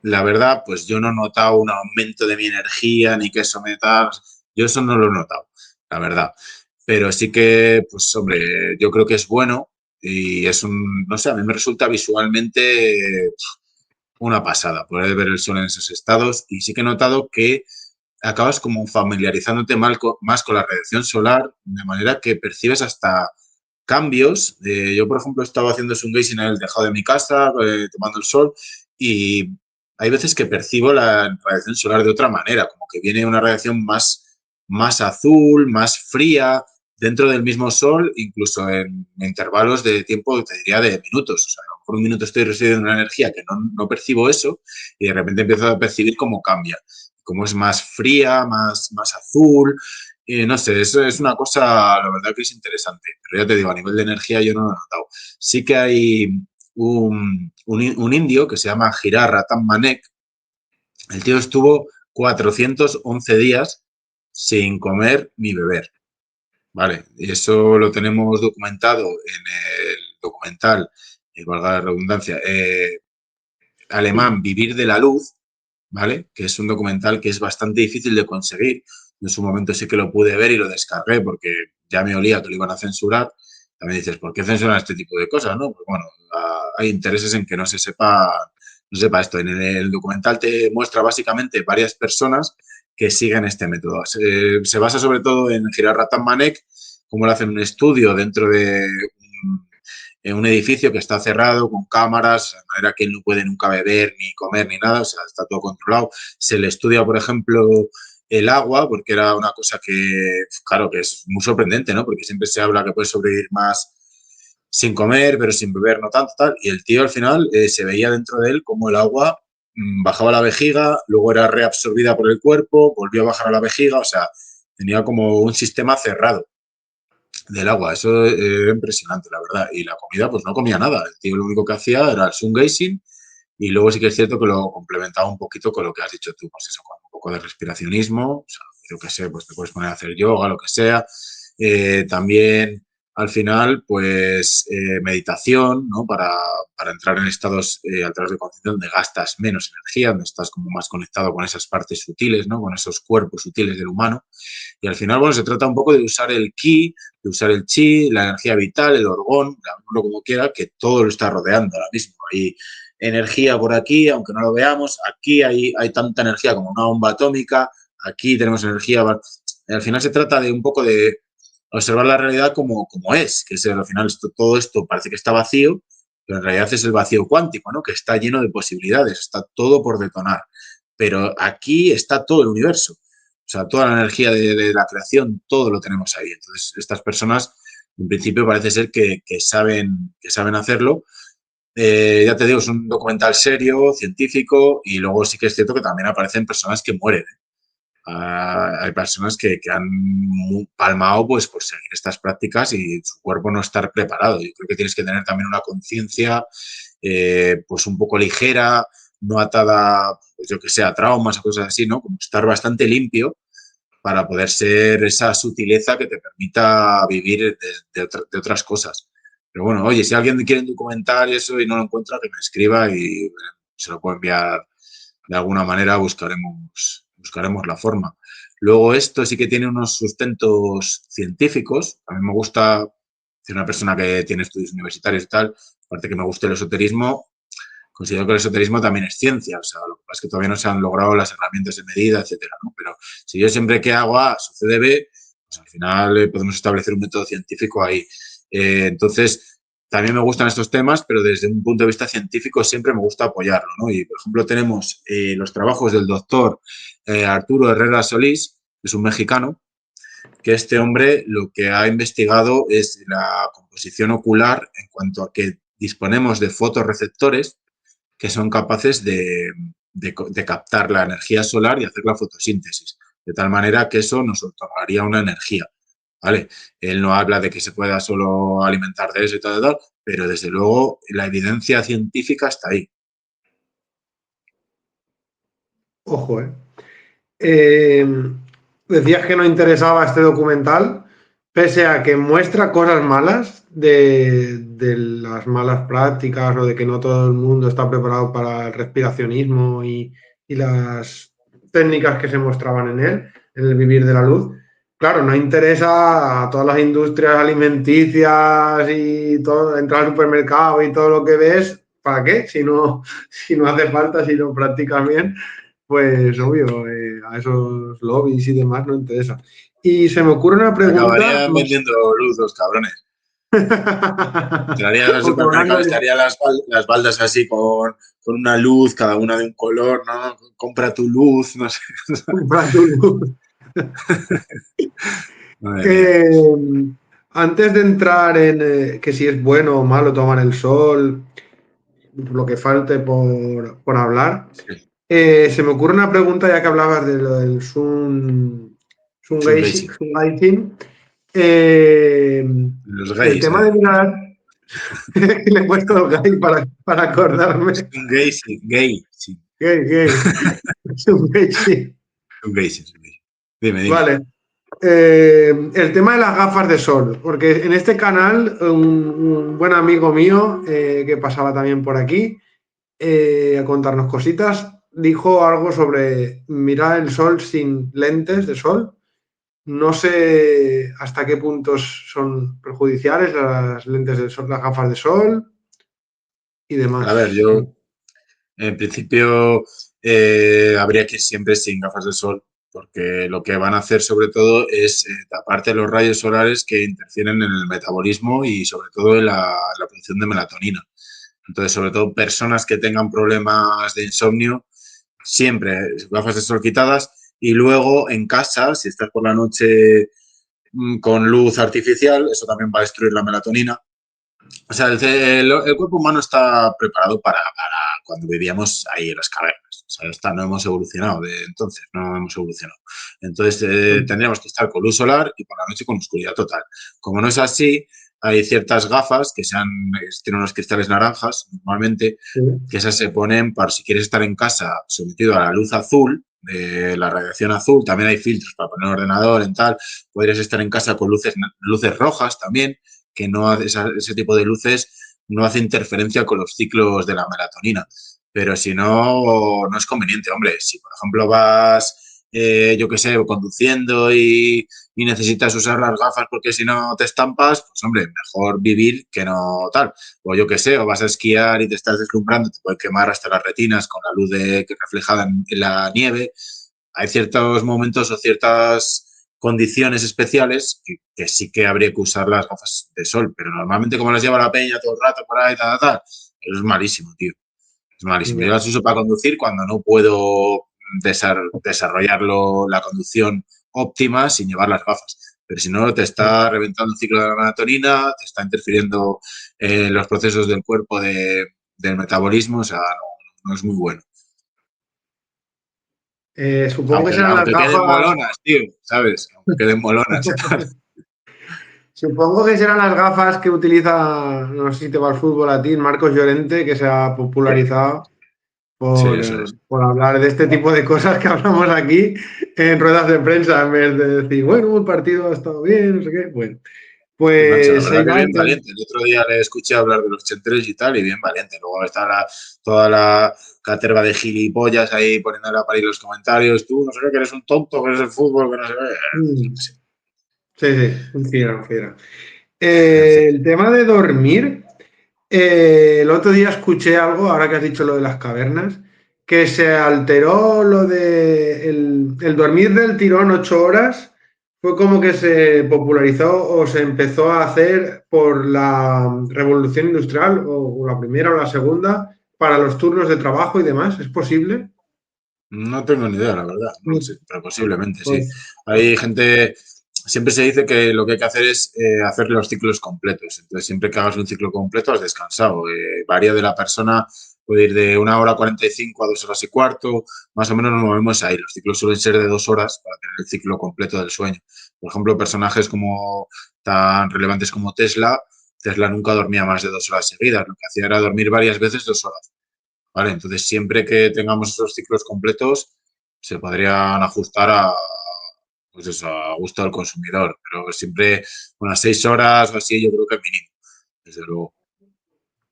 la verdad, pues yo no he notado un aumento de mi energía ni que eso me da. Yo eso no lo he notado, la verdad. Pero sí que, pues hombre, yo creo que es bueno y es un, no sé, a mí me resulta visualmente una pasada poder ver el sol en esos estados y sí que he notado que acabas como familiarizándote más con la radiación solar de manera que percibes hasta cambios. Yo, por ejemplo, estaba haciendo sun gazing en el tejado de mi casa, tomando el sol, y hay veces que percibo la radiación solar de otra manera, como que viene una radiación más azul, más fría, dentro del mismo sol, incluso en intervalos de tiempo, te diría, de minutos. O sea, a lo mejor un minuto estoy recibiendo una energía que no percibo eso, y de repente empiezo a percibir cómo cambia, cómo es más fría, más azul, no sé, eso es una cosa, la verdad que es interesante, pero ya te digo, a nivel de energía yo no lo he notado. Sí que hay un indio que se llama Girar Ratan Manek. El tío estuvo 411 días sin comer ni beber, ¿vale? Y eso lo tenemos documentado en el documental, valga la redundancia, alemán Vivir de la Luz, ¿vale? Que es un documental que es bastante difícil de conseguir. En su momento sí que lo pude ver y lo descargué porque ya me olía que lo iban a censurar. También dices, ¿por qué censuran este tipo de cosas, no? Pues bueno, hay intereses en que no se sepa no sepa esto, en el documental te muestra básicamente varias personas que siguen este método. Se basa sobre todo en Girard Ratan Manek, cómo le hacen un estudio dentro de en un edificio que está cerrado, con cámaras, de manera que él no puede nunca beber, ni comer, ni nada, o sea, está todo controlado. Se le estudia, por ejemplo, el agua, porque era una cosa que, claro, que es muy sorprendente, ¿no? Porque siempre se habla que puedes sobrevivir más sin comer, pero sin beber no tanto, tal. Y el tío al final se veía dentro de él como el agua bajaba a la vejiga, luego era reabsorbida por el cuerpo, volvió a bajar a la vejiga, o sea, tenía como un sistema cerrado del agua. Eso era impresionante, la verdad. Y la comida, pues no comía nada. El tío lo único que hacía era el sun y luego sí que es cierto que lo complementaba un poquito con lo que has dicho tú, pues eso, con un poco de respiracionismo, o sea, yo qué sé, pues te puedes poner a hacer yoga, lo que sea. También al final, pues meditación, ¿no? Para entrar en estados alterados de conciencia donde gastas menos energía, donde estás como más conectado con esas partes sutiles, ¿no? Con esos cuerpos sutiles del humano. Y al final, bueno, se trata un poco de usar el ki, de usar el chi, la energía vital, el orgón, llamémoslo como quiera, que todo lo está rodeando ahora mismo. Hay energía por aquí, aunque no lo veamos, aquí hay tanta energía como una bomba atómica, aquí tenemos energía. Al final se trata de un poco de observar la realidad como es, que es al final todo esto parece que está vacío, pero en realidad es el vacío cuántico, ¿no? Que está lleno de posibilidades, está todo por detonar. Pero aquí está todo el universo. O sea, toda la energía de la creación, todo lo tenemos ahí. Entonces, estas personas, en principio, parece ser que saben hacerlo. Ya te digo, es un documental serio, científico, y luego sí que es cierto que también aparecen personas que mueren. Hay personas que han palmado pues, por seguir estas prácticas y su cuerpo no estar preparado. Yo creo que tienes que tener también una conciencia pues un poco ligera, no atada, pues yo que sé, a traumas o cosas así, ¿no? Como estar bastante limpio para poder ser esa sutileza que te permita vivir de otras cosas. Pero bueno, oye, si alguien quiere documentar eso y no lo encuentra, que me escriba y se lo puedo enviar de alguna manera, buscaremos la forma. Luego, esto sí que tiene unos sustentos científicos. A mí me gusta, ser una persona que tiene estudios universitarios y tal, aparte que me gusta el esoterismo, considero que el esoterismo también es ciencia, o sea, lo que pasa es que todavía no se han logrado las herramientas de medida, etcétera, ¿no? Pero si yo siempre que hago A sucede B, pues al final podemos establecer un método científico ahí. Entonces, también me gustan estos temas, pero desde un punto de vista científico siempre me gusta apoyarlo, ¿no? Y, por ejemplo, tenemos los trabajos del doctor Arturo Herrera Solís, que es un mexicano, que este hombre lo que ha investigado es la composición ocular en cuanto a que disponemos de fotorreceptores que son capaces de captar la energía solar y hacer la fotosíntesis, de tal manera que eso nos otorgaría una energía. ¿Vale? Él no habla de que se pueda solo alimentar de eso y tal, pero desde luego la evidencia científica está ahí. Ojo, ¿eh? Eh, Decías que no interesaba este documental, pese a que muestra cosas malas de las malas prácticas o de que no todo el mundo está preparado para el respiracionismo y las técnicas que se mostraban en el vivir de la luz. Claro, no interesa a todas las industrias alimenticias y todo, entrar al supermercado y todo lo que ves, ¿para qué? Si no hace falta, si no practicas bien, pues obvio, a esos lobbies y demás no interesa. Y se me ocurre una pregunta, Acabarían no vendiendo luz los cabrones. Entrarías al o supermercado, cobrándole estarían las baldas así con una luz, cada una de un color, ¿no? Compra tu luz, no sé. comprando luz. Madre mía. Eh, Antes de entrar en que si es bueno o malo tomar el sol, lo que falte por hablar, Sí. se me ocurre una pregunta ya que hablabas de lo del Sun Gazing. Sun Gazing. Eh, Los el gays, tema ¿eh? de mirar, le he puesto gay para acordarme. Sun Gazing, gay, sí. Gay, gay. Sun Gazing. Sun Gazing, Sun Gazing. Dime, dime. Vale. El tema de las gafas de sol, porque en este canal un buen amigo mío que pasaba también por aquí a contarnos cositas, dijo algo sobre mirar el sol sin lentes de sol. No sé hasta qué puntos son perjudiciales las lentes de sol, las gafas de sol y A demás. ver, yo En principio, habría que ir siempre sin gafas de sol, porque lo que van a hacer sobre todo es taparte los rayos solares que interfieren en el metabolismo y sobre todo en la producción de melatonina. Entonces, sobre todo personas que tengan problemas de insomnio, siempre gafas de sol quitadas y luego en casa, si estás por la noche con luz artificial, eso también va a destruir la melatonina. O sea, el cuerpo humano está preparado para cuando vivíamos ahí en las cavernas. O sea, no hemos evolucionado de entonces, no hemos evolucionado. Entonces, tendríamos que estar con luz solar y por la noche con oscuridad total. Como no es así, hay ciertas gafas que tienen unos cristales naranjas, normalmente, Sí. que esas se ponen para si quieres estar en casa sometido a la luz azul, de la radiación azul, también hay filtros para poner ordenador en tal, podrías estar en casa con luces rojas también, que no hace ese tipo de luces no hace interferencia con los ciclos de la melatonina. Pero si no, no es conveniente, hombre. Si, por ejemplo, vas, yo qué sé, conduciendo y necesitas usar las gafas porque si no te estampas, pues, hombre, mejor vivir que no tal. O yo qué sé, o vas a esquiar y te estás deslumbrando, te puede quemar hasta las retinas con la luz reflejada en la nieve. Hay ciertos momentos o ciertas condiciones especiales que sí que habría que usar las gafas de sol, pero normalmente como las lleva la peña todo el rato por ahí, tal, eso es malísimo, tío. Es malísimo. Yo Ya. las uso para conducir cuando no puedo desarrollar la conducción óptima sin llevar las gafas. Pero si no, te está reventando el ciclo de la melatonina, te está interfiriendo los procesos del cuerpo del metabolismo, o sea, no, no es muy bueno. Supongo que serán las Aunque queden gafas. molonas, tío, ¿sabes? Aunque queden molonas y tal. Supongo que serán las gafas que utiliza, no sé si te va al fútbol a ti, Marcos Llorente, que se ha popularizado Sí, eso es. por hablar de este tipo de cosas que hablamos aquí en ruedas de prensa, en vez de decir, bueno, el partido ha estado bien, no sé qué. Bueno, Sí, macho, la pues verdad que bien Seidán, valiente. El otro día le escuché hablar de los chentres y tal, y bien valiente. Luego está toda la caterva de gilipollas ahí poniéndole a parir los comentarios. Tú, no sé qué, que eres un tonto, que eres el fútbol, que no sé qué. sí, sí, un fiera, un fiera. En fin. El tema de dormir, el otro día escuché algo, ahora que has dicho lo de las cavernas, que se alteró lo de el dormir del tirón 8 horas, fue como que se popularizó o se empezó a hacer por la revolución industrial, o la primera o la segunda, para los turnos de trabajo y demás. ¿Es posible? No tengo ni idea, la verdad. No lo sé, pero posiblemente sí. Pues, Hay gente. Siempre se dice que lo que hay que hacer es hacer los ciclos completos. Entonces, siempre que hagas un ciclo completo, has descansado. Varía de la persona, puede ir de 1 hora 45 a 2 horas y cuarto. Más o menos nos movemos ahí. Los ciclos suelen ser de 2 horas para tener el ciclo completo del sueño. Por ejemplo, personajes como tan relevantes como Tesla. Tesla nunca dormía más de 2 horas seguidas. Lo que hacía era dormir varias veces 2 horas. ¿Vale? Entonces, siempre que tengamos esos ciclos completos, se podrían ajustar pues eso, a gusto del consumidor, pero siempre unas 6 horas o así yo creo que mínimo, desde luego.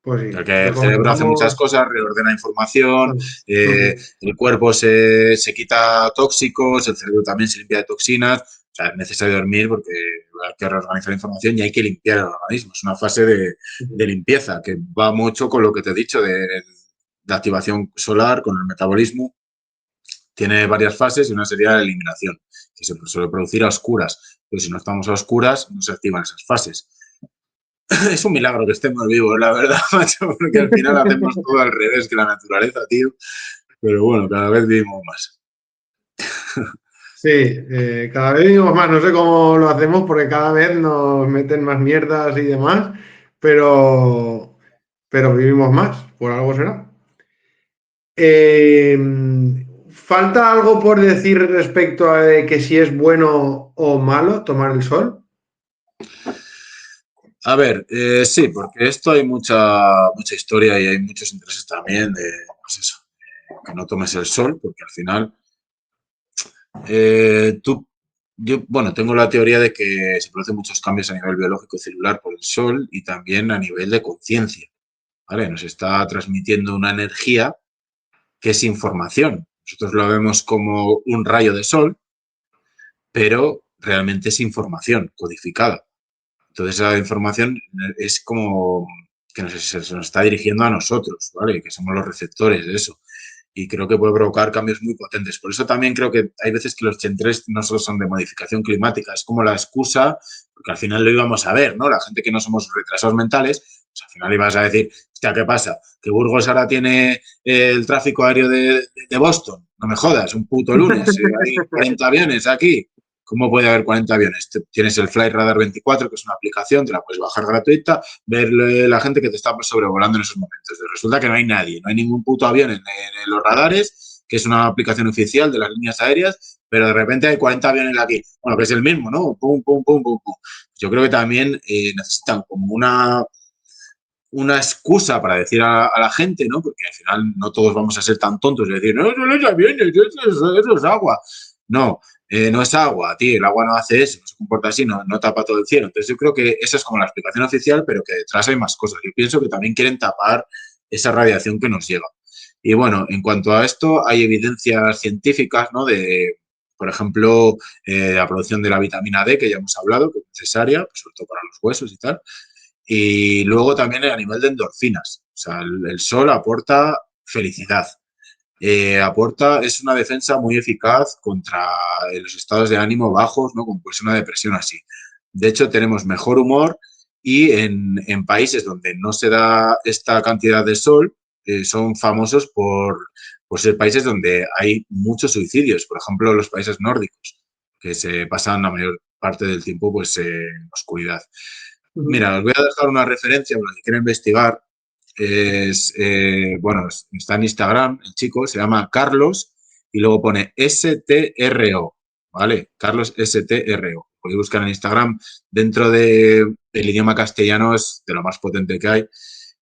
pues Ya sí, que el cerebro hace muchas recomendamos. cosas, reordena información, Ujú. el cuerpo se quita tóxicos, el cerebro también se limpia de toxinas. O sea, es necesario dormir porque hay que reorganizar información y hay que limpiar el organismo. Es una fase de limpieza que va mucho con lo que te he dicho de activación solar, con el metabolismo. Tiene varias fases y una sería la eliminación, que se suele producir a oscuras. Pero si no estamos a oscuras, no se activan esas fases. Es un milagro que estemos vivos, la verdad, macho, porque al final hacemos todo al revés que la naturaleza, tío. Pero bueno, cada vez vivimos más. Sí, cada vez vivimos más, no sé cómo lo hacemos porque cada vez nos meten más mierdas y demás, pero, pero vivimos más, por algo será. Eh, ¿Falta algo por decir respecto a que si es bueno o malo tomar el sol? A ver, sí, porque esto hay mucha historia y hay muchos intereses también de, pues eso, que no tomes el sol, porque al final tú, yo, bueno, tengo la teoría de que se producen muchos cambios a nivel biológico y celular por el sol y también a nivel de conciencia, ¿vale? Nos está transmitiendo una energía que es información. Nosotros lo vemos como un rayo de sol, pero realmente es información codificada. Entonces esa información es como que se nos está dirigiendo a nosotros, ¿vale? Que somos los receptores de eso. Y creo que puede provocar cambios muy potentes. Por eso también creo que hay veces que los Chem3 no solo son de modificación climática, es como la excusa, porque al final lo íbamos a ver, ¿no? La gente que no somos retrasados mentales, pues al final ibas a decir, hostia, ¿qué pasa? ¿Que Burgos ahora tiene el tráfico aéreo de Boston? No me jodas, un puto lunes, hay 40 aviones aquí. ¿Cómo puede haber 40 aviones? Tienes el Flight Radar 24, que es una aplicación, te la puedes bajar gratuita, ver la gente que te está sobrevolando en esos momentos. Resulta que no hay nadie, no hay ningún puto avión en los radares, que es una aplicación oficial de las líneas aéreas, pero de repente hay 40 aviones aquí. Bueno, que es el mismo, ¿no? Pum, pum, pum, pum, pum. Yo creo que también necesitan como una excusa para decir a la gente, ¿no? Porque al final no todos vamos a ser tan tontos y decir, no, eso no es aviones, eso es agua. No, no es agua, tío, el agua no hace eso, no se comporta así, no tapa todo el cielo. Entonces yo creo que esa es como la explicación oficial, pero que detrás hay más cosas. Yo pienso que también quieren tapar esa radiación que nos llega. Y bueno, en cuanto a esto, hay evidencias científicas, ¿no? De, por ejemplo, la producción de la vitamina D, que ya hemos hablado, que es necesaria, sobre todo para los huesos y tal. Y luego también a nivel de endorfinas. O sea, el sol aporta felicidad. Es una defensa muy eficaz contra los estados de ánimo bajos, ¿no? Como puede ser una depresión así. De hecho, tenemos mejor humor y en países donde no se da esta cantidad de sol, son famosos por ser países donde hay muchos suicidios. Por ejemplo, los países nórdicos, que se pasan la mayor parte del tiempo pues, en oscuridad. Mira, os voy a dejar una referencia para que quiera investigar. Bueno, está en Instagram, el chico, se llama Carlos y luego pone STRO, ¿vale? Carlos STRO. Podéis buscar en Instagram. Dentro del idioma castellano es de lo más potente que hay.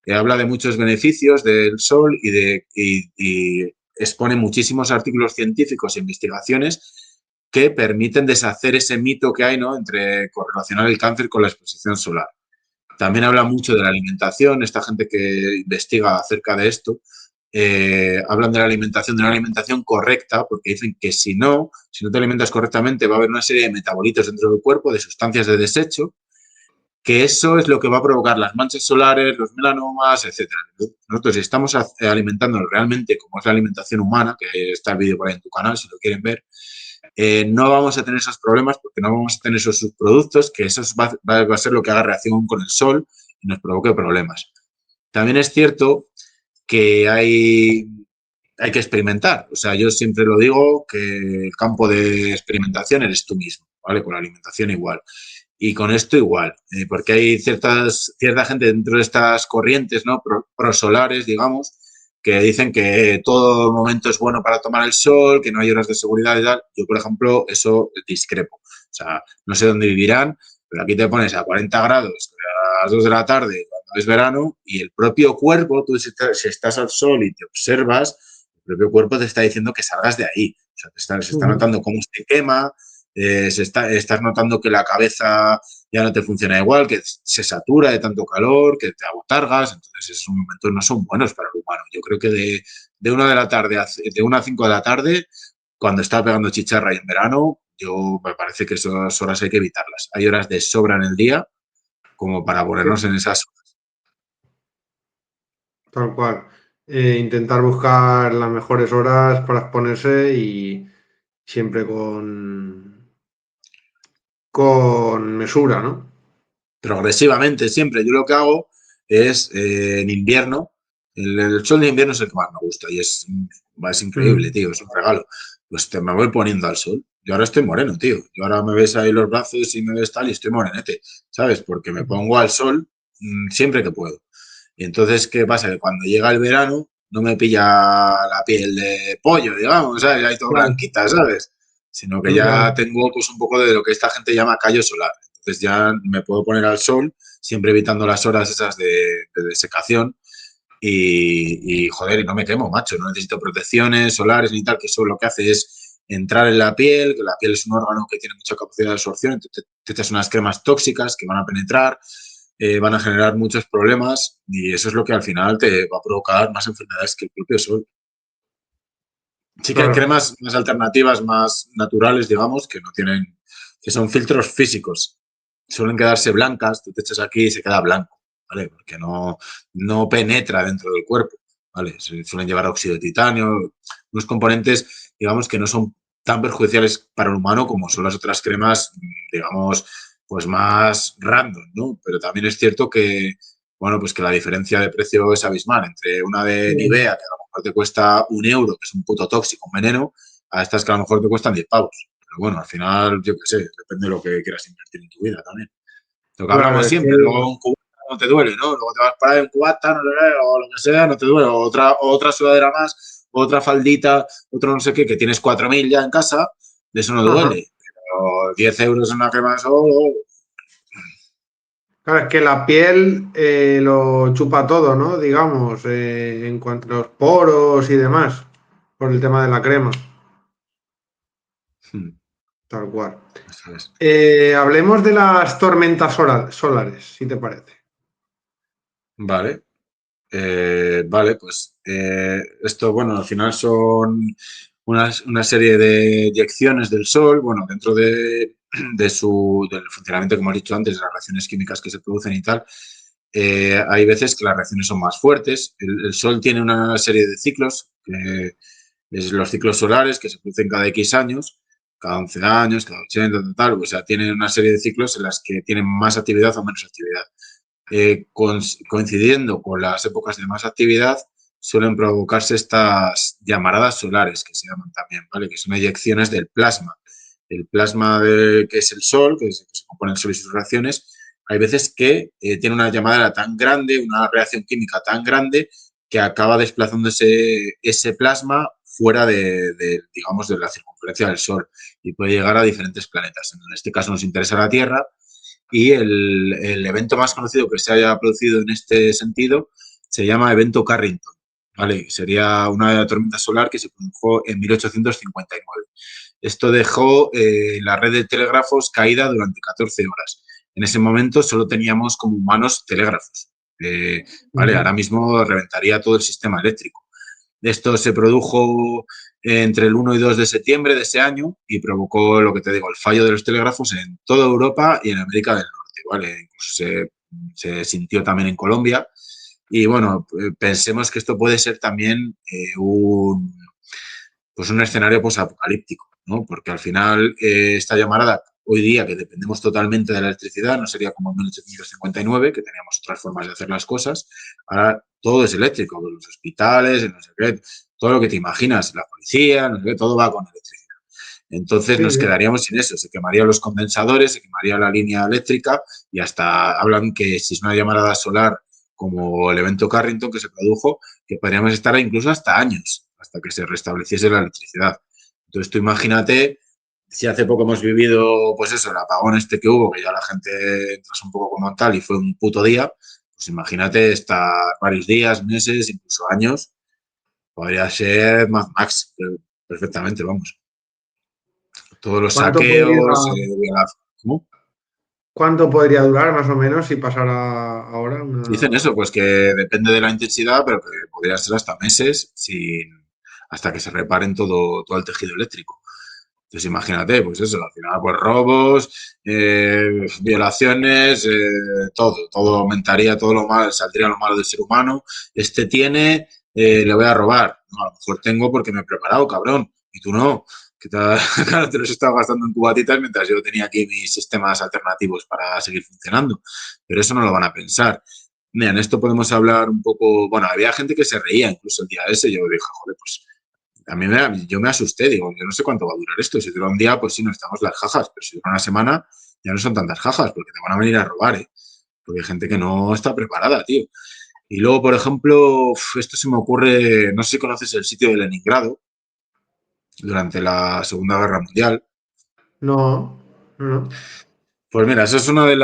Habla de muchos beneficios del sol y expone muchísimos artículos científicos e investigaciones que permiten deshacer ese mito que hay, ¿no? Entre correlacionar el cáncer con la exposición solar. También habla mucho de la alimentación, esta gente que investiga acerca de esto, hablan de una alimentación correcta, porque dicen que si no te alimentas correctamente, va a haber una serie de metabolitos dentro del cuerpo, de sustancias de desecho, que eso es lo que va a provocar las manchas solares, los melanomas, etcétera. Nosotros, si estamos alimentándonos realmente como es la alimentación humana, que está el vídeo por ahí en tu canal, si lo quieren ver, no vamos a tener esos problemas porque no vamos a tener esos subproductos, que eso va a ser lo que haga reacción con el sol y nos provoque problemas. También es cierto que hay que experimentar. O sea, yo siempre lo digo que el campo de experimentación eres tú mismo, ¿vale? Con la alimentación igual. Y con esto igual, porque hay cierta gente dentro de estas corrientes, ¿no? Prosolares, digamos, que dicen que todo momento es bueno para tomar el sol, que no hay horas de seguridad y tal. Yo, por ejemplo, eso discrepo. O sea, no sé dónde vivirán, pero aquí te pones a 40 grados a las 2 de la tarde cuando es verano y el propio cuerpo, tú si estás al sol y te observas, el propio cuerpo te está diciendo que salgas de ahí. O sea, se está notando cómo se quema, estás notando que la cabeza ya no te funciona igual, que se satura de tanto calor, que te abotargas, entonces esos momentos no son buenos para el humano. Yo creo que de 1 de la tarde de 1 a 5 de la tarde, cuando está pegando chicharra y en verano, me parece que esas horas hay que evitarlas. Hay horas de sobra en el día como para ponernos en esas horas. Tal cual. Intentar buscar las mejores horas para exponerse y siempre con mesura, ¿no? Progresivamente siempre. Yo lo que hago es en invierno, el sol de invierno es el que más me gusta y es increíble, tío, es un regalo. Pues me voy poniendo al sol. Yo ahora estoy moreno, tío. Yo ahora me ves ahí los brazos y me ves tal y estoy morenete, ¿sabes? Porque me pongo al sol siempre que puedo. Y entonces, ¿qué pasa? Que cuando llega el verano no me pilla la piel de pollo, digamos, ¿sabes? Ahí todo Claro, blanquita, ¿sabes? Sino que claro. ya tengo pues un poco de lo que esta gente llama callo solar. Entonces ya me puedo poner al sol, siempre evitando las horas esas de desecación joder, y no me quemo, macho, no necesito protecciones solares ni tal, que eso lo que hace es entrar en la piel, que la piel es un órgano que tiene mucha capacidad de absorción, entonces te echas unas cremas tóxicas que van a penetrar, van a generar muchos problemas y eso es lo que al final te va a provocar más enfermedades que el propio sol. Sí que hay Claro. cremas más alternativas, más naturales, digamos, que no tienen, que son filtros físicos. Suelen quedarse blancas, tú te echas aquí y se queda blanco. ¿vale? Porque no penetra dentro del cuerpo, ¿vale? Se suelen llevar óxido de titanio, unos componentes, digamos, que no son tan perjudiciales para el humano como son las otras cremas, digamos, pues más random, ¿no? Pero también es cierto que, bueno, pues que la diferencia de precio es abismal entre una de Sí. Nivea, que a lo mejor te cuesta 1 euro, que es un puto tóxico, un veneno, a estas que a lo mejor te cuestan 10 pavos. Pero bueno, al final, yo qué sé, depende de lo que quieras invertir en tu vida también. Lo que hablamos Claro, es que siempre, luego un cubata no te duele, ¿no? Luego te vas para ahí un cubata, no te duele, o lo que sea, no te duele, otra sudadera más, otra faldita, otro no sé qué, que tienes 4.000 ya en casa, de eso no ajá. duele. Pero 10 euros en una crema de sol, Claro, es que la piel lo chupa todo, ¿no? Digamos, en cuanto a los poros y demás, por el tema de la crema, tal cual. eso es. Hablemos de las tormentas solares, si te parece. Vale. Vale, pues esto, bueno, al final son una serie de eyecciones del Sol, bueno, dentro del funcionamiento, como he dicho antes, de las reacciones químicas que se producen y tal, hay veces que las reacciones son más fuertes. El Sol tiene una serie de ciclos, que es los ciclos solares, que se producen cada X años, cada 11 años, cada 80, tal, o sea, tienen una serie de ciclos en las que tienen más actividad o menos actividad coincidiendo con las épocas de más actividad, suelen provocarse estas llamaradas solares, que se llaman también, ¿vale? Que son eyecciones del plasma. El plasma que es el Sol, que se compone el Sol y sus reacciones, hay veces que tiene una llamada tan grande, una reacción química tan grande, que acaba desplazándose ese plasma fuera digamos, de la circunferencia del Sol y puede llegar a diferentes planetas. En este caso nos interesa la Tierra y el evento más conocido que se haya producido en este sentido se llama evento Carrington. ¿Vale? Sería una tormenta solar que se produjo en 1859. Esto dejó la red de telégrafos caída durante 14 horas. En ese momento solo teníamos como humanos telégrafos. ¿Vale? Ujú. Ahora mismo reventaría todo el sistema eléctrico. Esto se produjo entre el 1 y 2 de septiembre de ese año y provocó lo que te digo, el fallo de los telégrafos en toda Europa y en América del Norte, ¿vale? Incluso se sintió también en Colombia. Y bueno, pensemos que esto puede ser también pues un escenario posapocalíptico, ¿no? Porque al final esta llamarada, hoy día que dependemos totalmente de la electricidad, no sería como en 1859, que teníamos otras formas de hacer las cosas, ahora todo es eléctrico, los hospitales, no sé qué, todo lo que te imaginas, la policía, no sé qué, todo va con electricidad. Entonces Sí, nos sí. quedaríamos sin eso, se quemarían los condensadores, se quemaría la línea eléctrica y hasta hablan que si es una llamarada solar como el evento Carrington que se produjo, que podríamos estar incluso hasta años, hasta que se restableciese la electricidad. Entonces tú imagínate si hace poco hemos vivido, pues eso, el apagón este que hubo, que ya la gente entró un poco como tal y fue un puto día, pues imagínate estar varios días, meses, incluso años, podría ser Mad Max perfectamente, vamos. Todos los ¿Cuánto podría, saqueos, ¿cómo? cuánto podría durar más o menos si pasara ahora Dicen una... eso, pues que depende de la intensidad, pero que podría ser hasta meses hasta que se reparen todo el tejido eléctrico. Entonces imagínate, pues eso, al final pues robos, violaciones, todo aumentaría, todo lo malo, saldría lo malo del ser humano. Este tiene, le voy a robar. No, a lo mejor tengo porque me he preparado, cabrón, y tú no. Que te, claro, te los estaba gastando en cubatitas mientras yo tenía aquí mis sistemas alternativos para seguir funcionando. Pero eso no lo van a pensar. Mira, en esto podemos hablar un poco, bueno, había gente que se reía incluso el día ese, yo dije, joder, pues yo me asusté, digo, yo no sé cuánto va a durar esto, si dura un día, pues sí, nos estamos las jajas, pero si dura una semana, ya no son tantas jajas, porque te van a venir a robar, ¿eh? Porque hay gente que no está preparada, tío. Y luego, por ejemplo, esto se me ocurre, no sé si conoces el sitio de Leningrado, durante la Segunda Guerra Mundial. No, no, no. Pues mira, esa es una de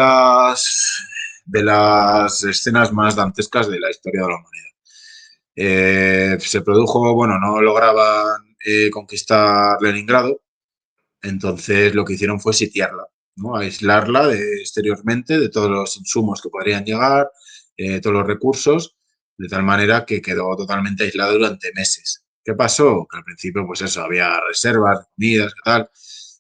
las escenas más dantescas de la historia de la humanidad. Se produjo, bueno, no lograban conquistar Leningrado, entonces lo que hicieron fue sitiarla, ¿no? Aislarla exteriormente de todos los insumos que podrían llegar, todos los recursos, de tal manera que quedó totalmente aislada durante meses. ¿Qué pasó? Que al principio, pues eso, había reservas de comidas, ¿qué tal?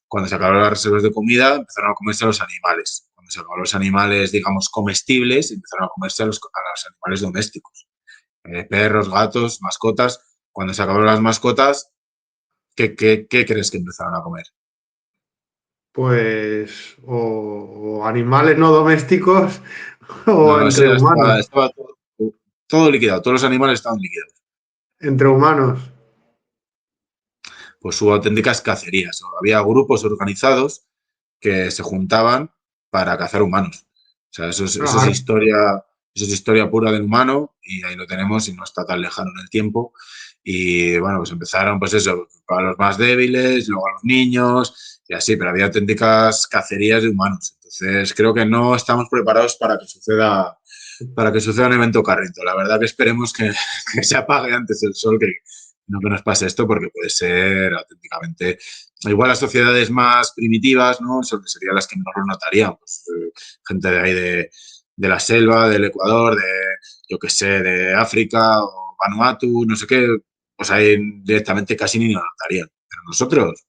Cuando se acabaron las reservas de comida, empezaron a comerse a los animales. cuando se acabaron los animales, digamos, comestibles, empezaron a comerse a los animales domésticos. Perros, gatos, mascotas. Cuando se acabaron las mascotas, ¿qué crees que empezaron a comer? Pues o animales no domésticos o No, eso entre ya humanos. estaba todo liquidado, todos los animales estaban liquidados. Entre humanos. Pues hubo auténticas cacerías. Había grupos organizados que se juntaban para cazar humanos. O sea, Ah, eso es historia pura del humano y ahí lo tenemos y no está tan lejano en el tiempo. Y bueno, pues empezaron, pues eso, a los más débiles, luego a los niños y así, pero había auténticas cacerías de humanos. Entonces, creo que no estamos preparados para que suceda un evento Carrington. La verdad que esperemos que se apague antes el sol, que no que nos pase esto, porque puede ser auténticamente. Igual las sociedades más primitivas, ¿no? Serían las que menos lo notarían. Pues, gente de ahí de la selva, del Ecuador, yo qué sé, de África o Vanuatu, no sé qué, pues ahí directamente casi ni lo notarían. Pero nosotros,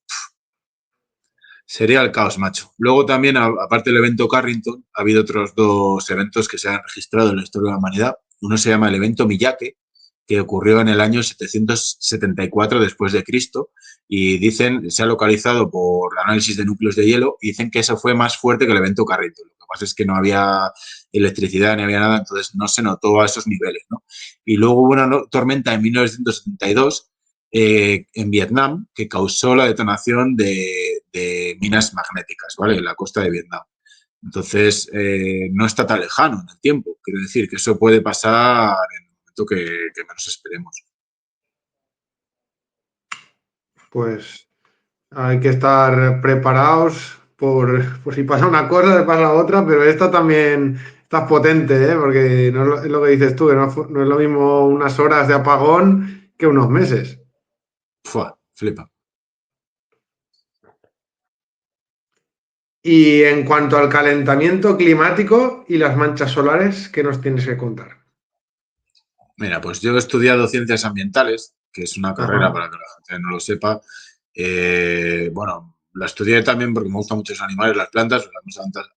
sería el caos, macho. Luego también, aparte del evento Carrington, ha habido otros dos eventos que se han registrado en la historia de la humanidad. Uno se llama el evento Miyake, que ocurrió en el año 774 después de Cristo y dicen, se ha localizado por análisis de núcleos de hielo y dicen que eso fue más fuerte que el evento Carrington. Lo que pasa es que no había electricidad ni había nada, entonces no se notó a esos niveles, ¿no? Y luego hubo una tormenta en 1972 en Vietnam que causó la detonación de minas magnéticas, ¿vale? En la costa de Vietnam. Entonces, no está tan lejano en el tiempo. Quiero decir que eso puede pasar en el momento que menos esperemos. pues hay que estar preparados por si pasa una cosa, si pasa otra, pero esta también está potente, ¿eh? Porque no es lo que dices tú, que no es lo mismo unas horas de apagón que unos meses. Fua, flipa. Y en cuanto al calentamiento climático y las manchas solares, ¿qué nos tienes que contar? Mira, pues yo he estudiado ciencias ambientales, que es una carrera Ajá. para que la gente no lo sepa. Bueno, la estudié también porque me gustan mucho los animales, las plantas.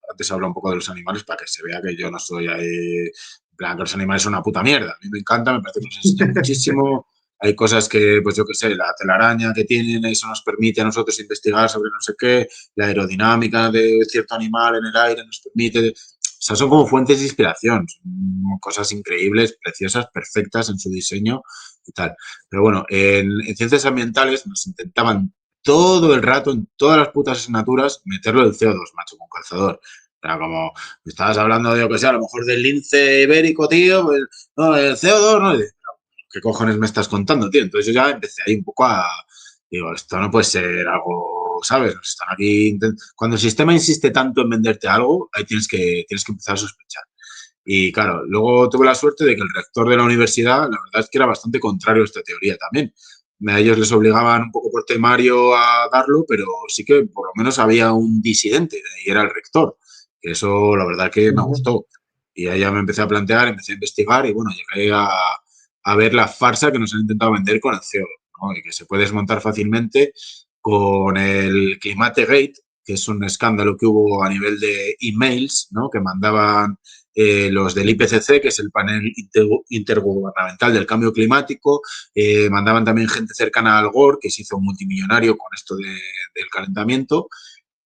Antes hablo un poco de los animales para que se vea que yo no soy ahí, en plan, que los animales son una puta mierda. A mí me encanta, me parece que nos enseñan muchísimo. Hay cosas que, pues yo qué sé, la telaraña que tienen, eso nos permite a nosotros investigar sobre no sé qué, la aerodinámica de cierto animal en el aire nos permite. O sea, son como fuentes de inspiración, son cosas increíbles, preciosas, perfectas en su diseño y tal. Pero bueno, en ciencias ambientales nos intentaban todo el rato, en todas las putas asignaturas, meterlo del CO2, macho, con calzador. Era como, me estabas hablando de, yo que sé, a lo mejor del lince ibérico, tío, pues, no, el CO2, ¿no? ¿Qué cojones me estás contando, tío? Entonces yo ya empecé ahí un poco a, digo, esto no puede ser algo, ¿sabes? Nos están aquí, cuando el sistema insiste tanto en venderte algo, ahí tienes que empezar a sospechar. Y claro, luego tuve la suerte de que el rector de la universidad, la verdad es que era bastante contrario a esta teoría también. A ellos les obligaban un poco por temario a darlo, pero sí que por lo menos había un disidente y era el rector. Que eso la verdad que me Ujú. gustó. Y ahí ya me empecé a plantear, empecé a investigar y bueno, llegué a ver la farsa que nos han intentado vender con el CO2, ¿no? Y que se puede desmontar fácilmente con el Climate Gate, que es un escándalo que hubo a nivel de emails, ¿no? Que mandaban los del IPCC, que es el panel intergubernamental del cambio climático, mandaban también gente cercana al Gore, que se hizo multimillonario con esto del calentamiento.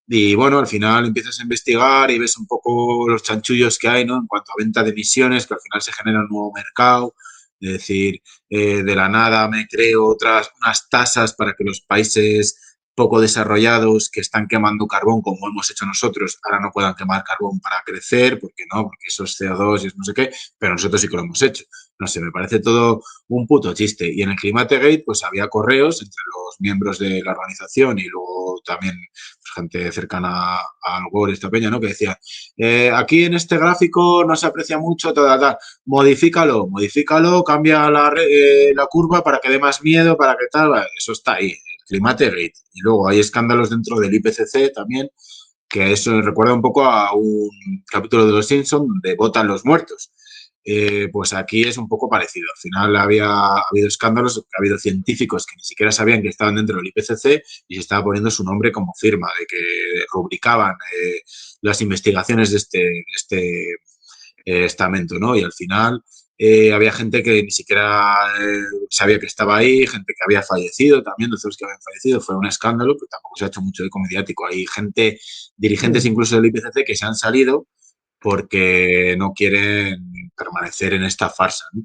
Y bueno, al final empiezas a investigar y ves un poco los chanchullos que hay, ¿no? En cuanto a venta de emisiones, que al final se genera un nuevo mercado. Es decir, de la nada me creo unas tasas para que los países poco desarrollados que están quemando carbón, como hemos hecho nosotros, ahora no puedan quemar carbón para crecer, porque no, porque eso es CO2 y es no sé qué, pero nosotros sí que lo hemos hecho. No sé, me parece todo un puto chiste. Y en el Climate Gate, pues había correos entre los miembros de la organización y luego también pues, gente cercana al Gore, esta peña, ¿no? Que decía, aquí en este gráfico no se aprecia mucho, tal, modifícalo, cambia la curva para que dé más miedo, para que tal, vale, eso está ahí, el Climate Gate. Y luego hay escándalos dentro del IPCC también, que eso recuerda un poco a un capítulo de Los Simpsons donde votan los muertos. Pues aquí es un poco parecido. Al final ha habido escándalos, ha habido científicos que ni siquiera sabían que estaban dentro del IPCC y se estaba poniendo su nombre como firma, de que rubricaban las investigaciones de este estamento, ¿no? Y al final había gente que ni siquiera sabía que estaba ahí, gente que había fallecido también, doctores que habían fallecido, fue un escándalo, pero tampoco se ha hecho mucho eco mediático. Hay gente, dirigentes incluso del IPCC que se han salido porque no quieren permanecer en esta farsa, ¿no?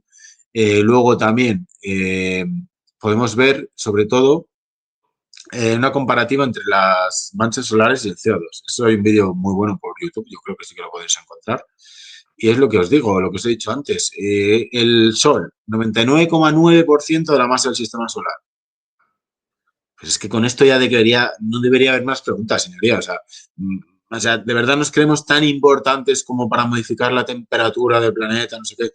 Luego también podemos ver, sobre todo, una comparativa entre las manchas solares y el CO2. Eso hay un vídeo muy bueno por YouTube, yo creo que sí que lo podéis encontrar. Y es lo que os digo, lo que os he dicho antes. El Sol, 99,9% de la masa del sistema solar. Pues es que con esto ya no debería haber más preguntas, señoría. O sea, de verdad nos creemos tan importantes como para modificar la temperatura del planeta, no sé qué.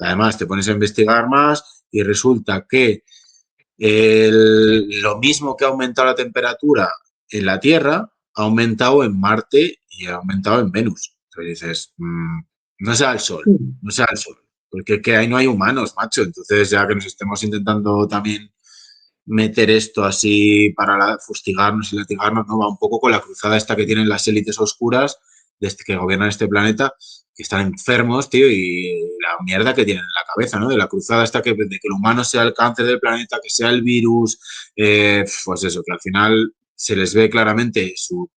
Además, te pones a investigar más y resulta que lo mismo que ha aumentado la temperatura en la Tierra, ha aumentado en Marte y ha aumentado en Venus. Entonces dices, no sea el Sol, no sea el Sol, porque que ahí no hay humanos, macho. Entonces ya que nos estemos intentando también meter esto así para fustigarnos y latigarnos, ¿no? Va un poco con la cruzada esta que tienen las élites oscuras que gobiernan este planeta, que están enfermos, tío, y la mierda que tienen en la cabeza, ¿no? De la cruzada esta de que el humano sea el cáncer del planeta, que sea el virus, pues eso, que al final se les ve claramente su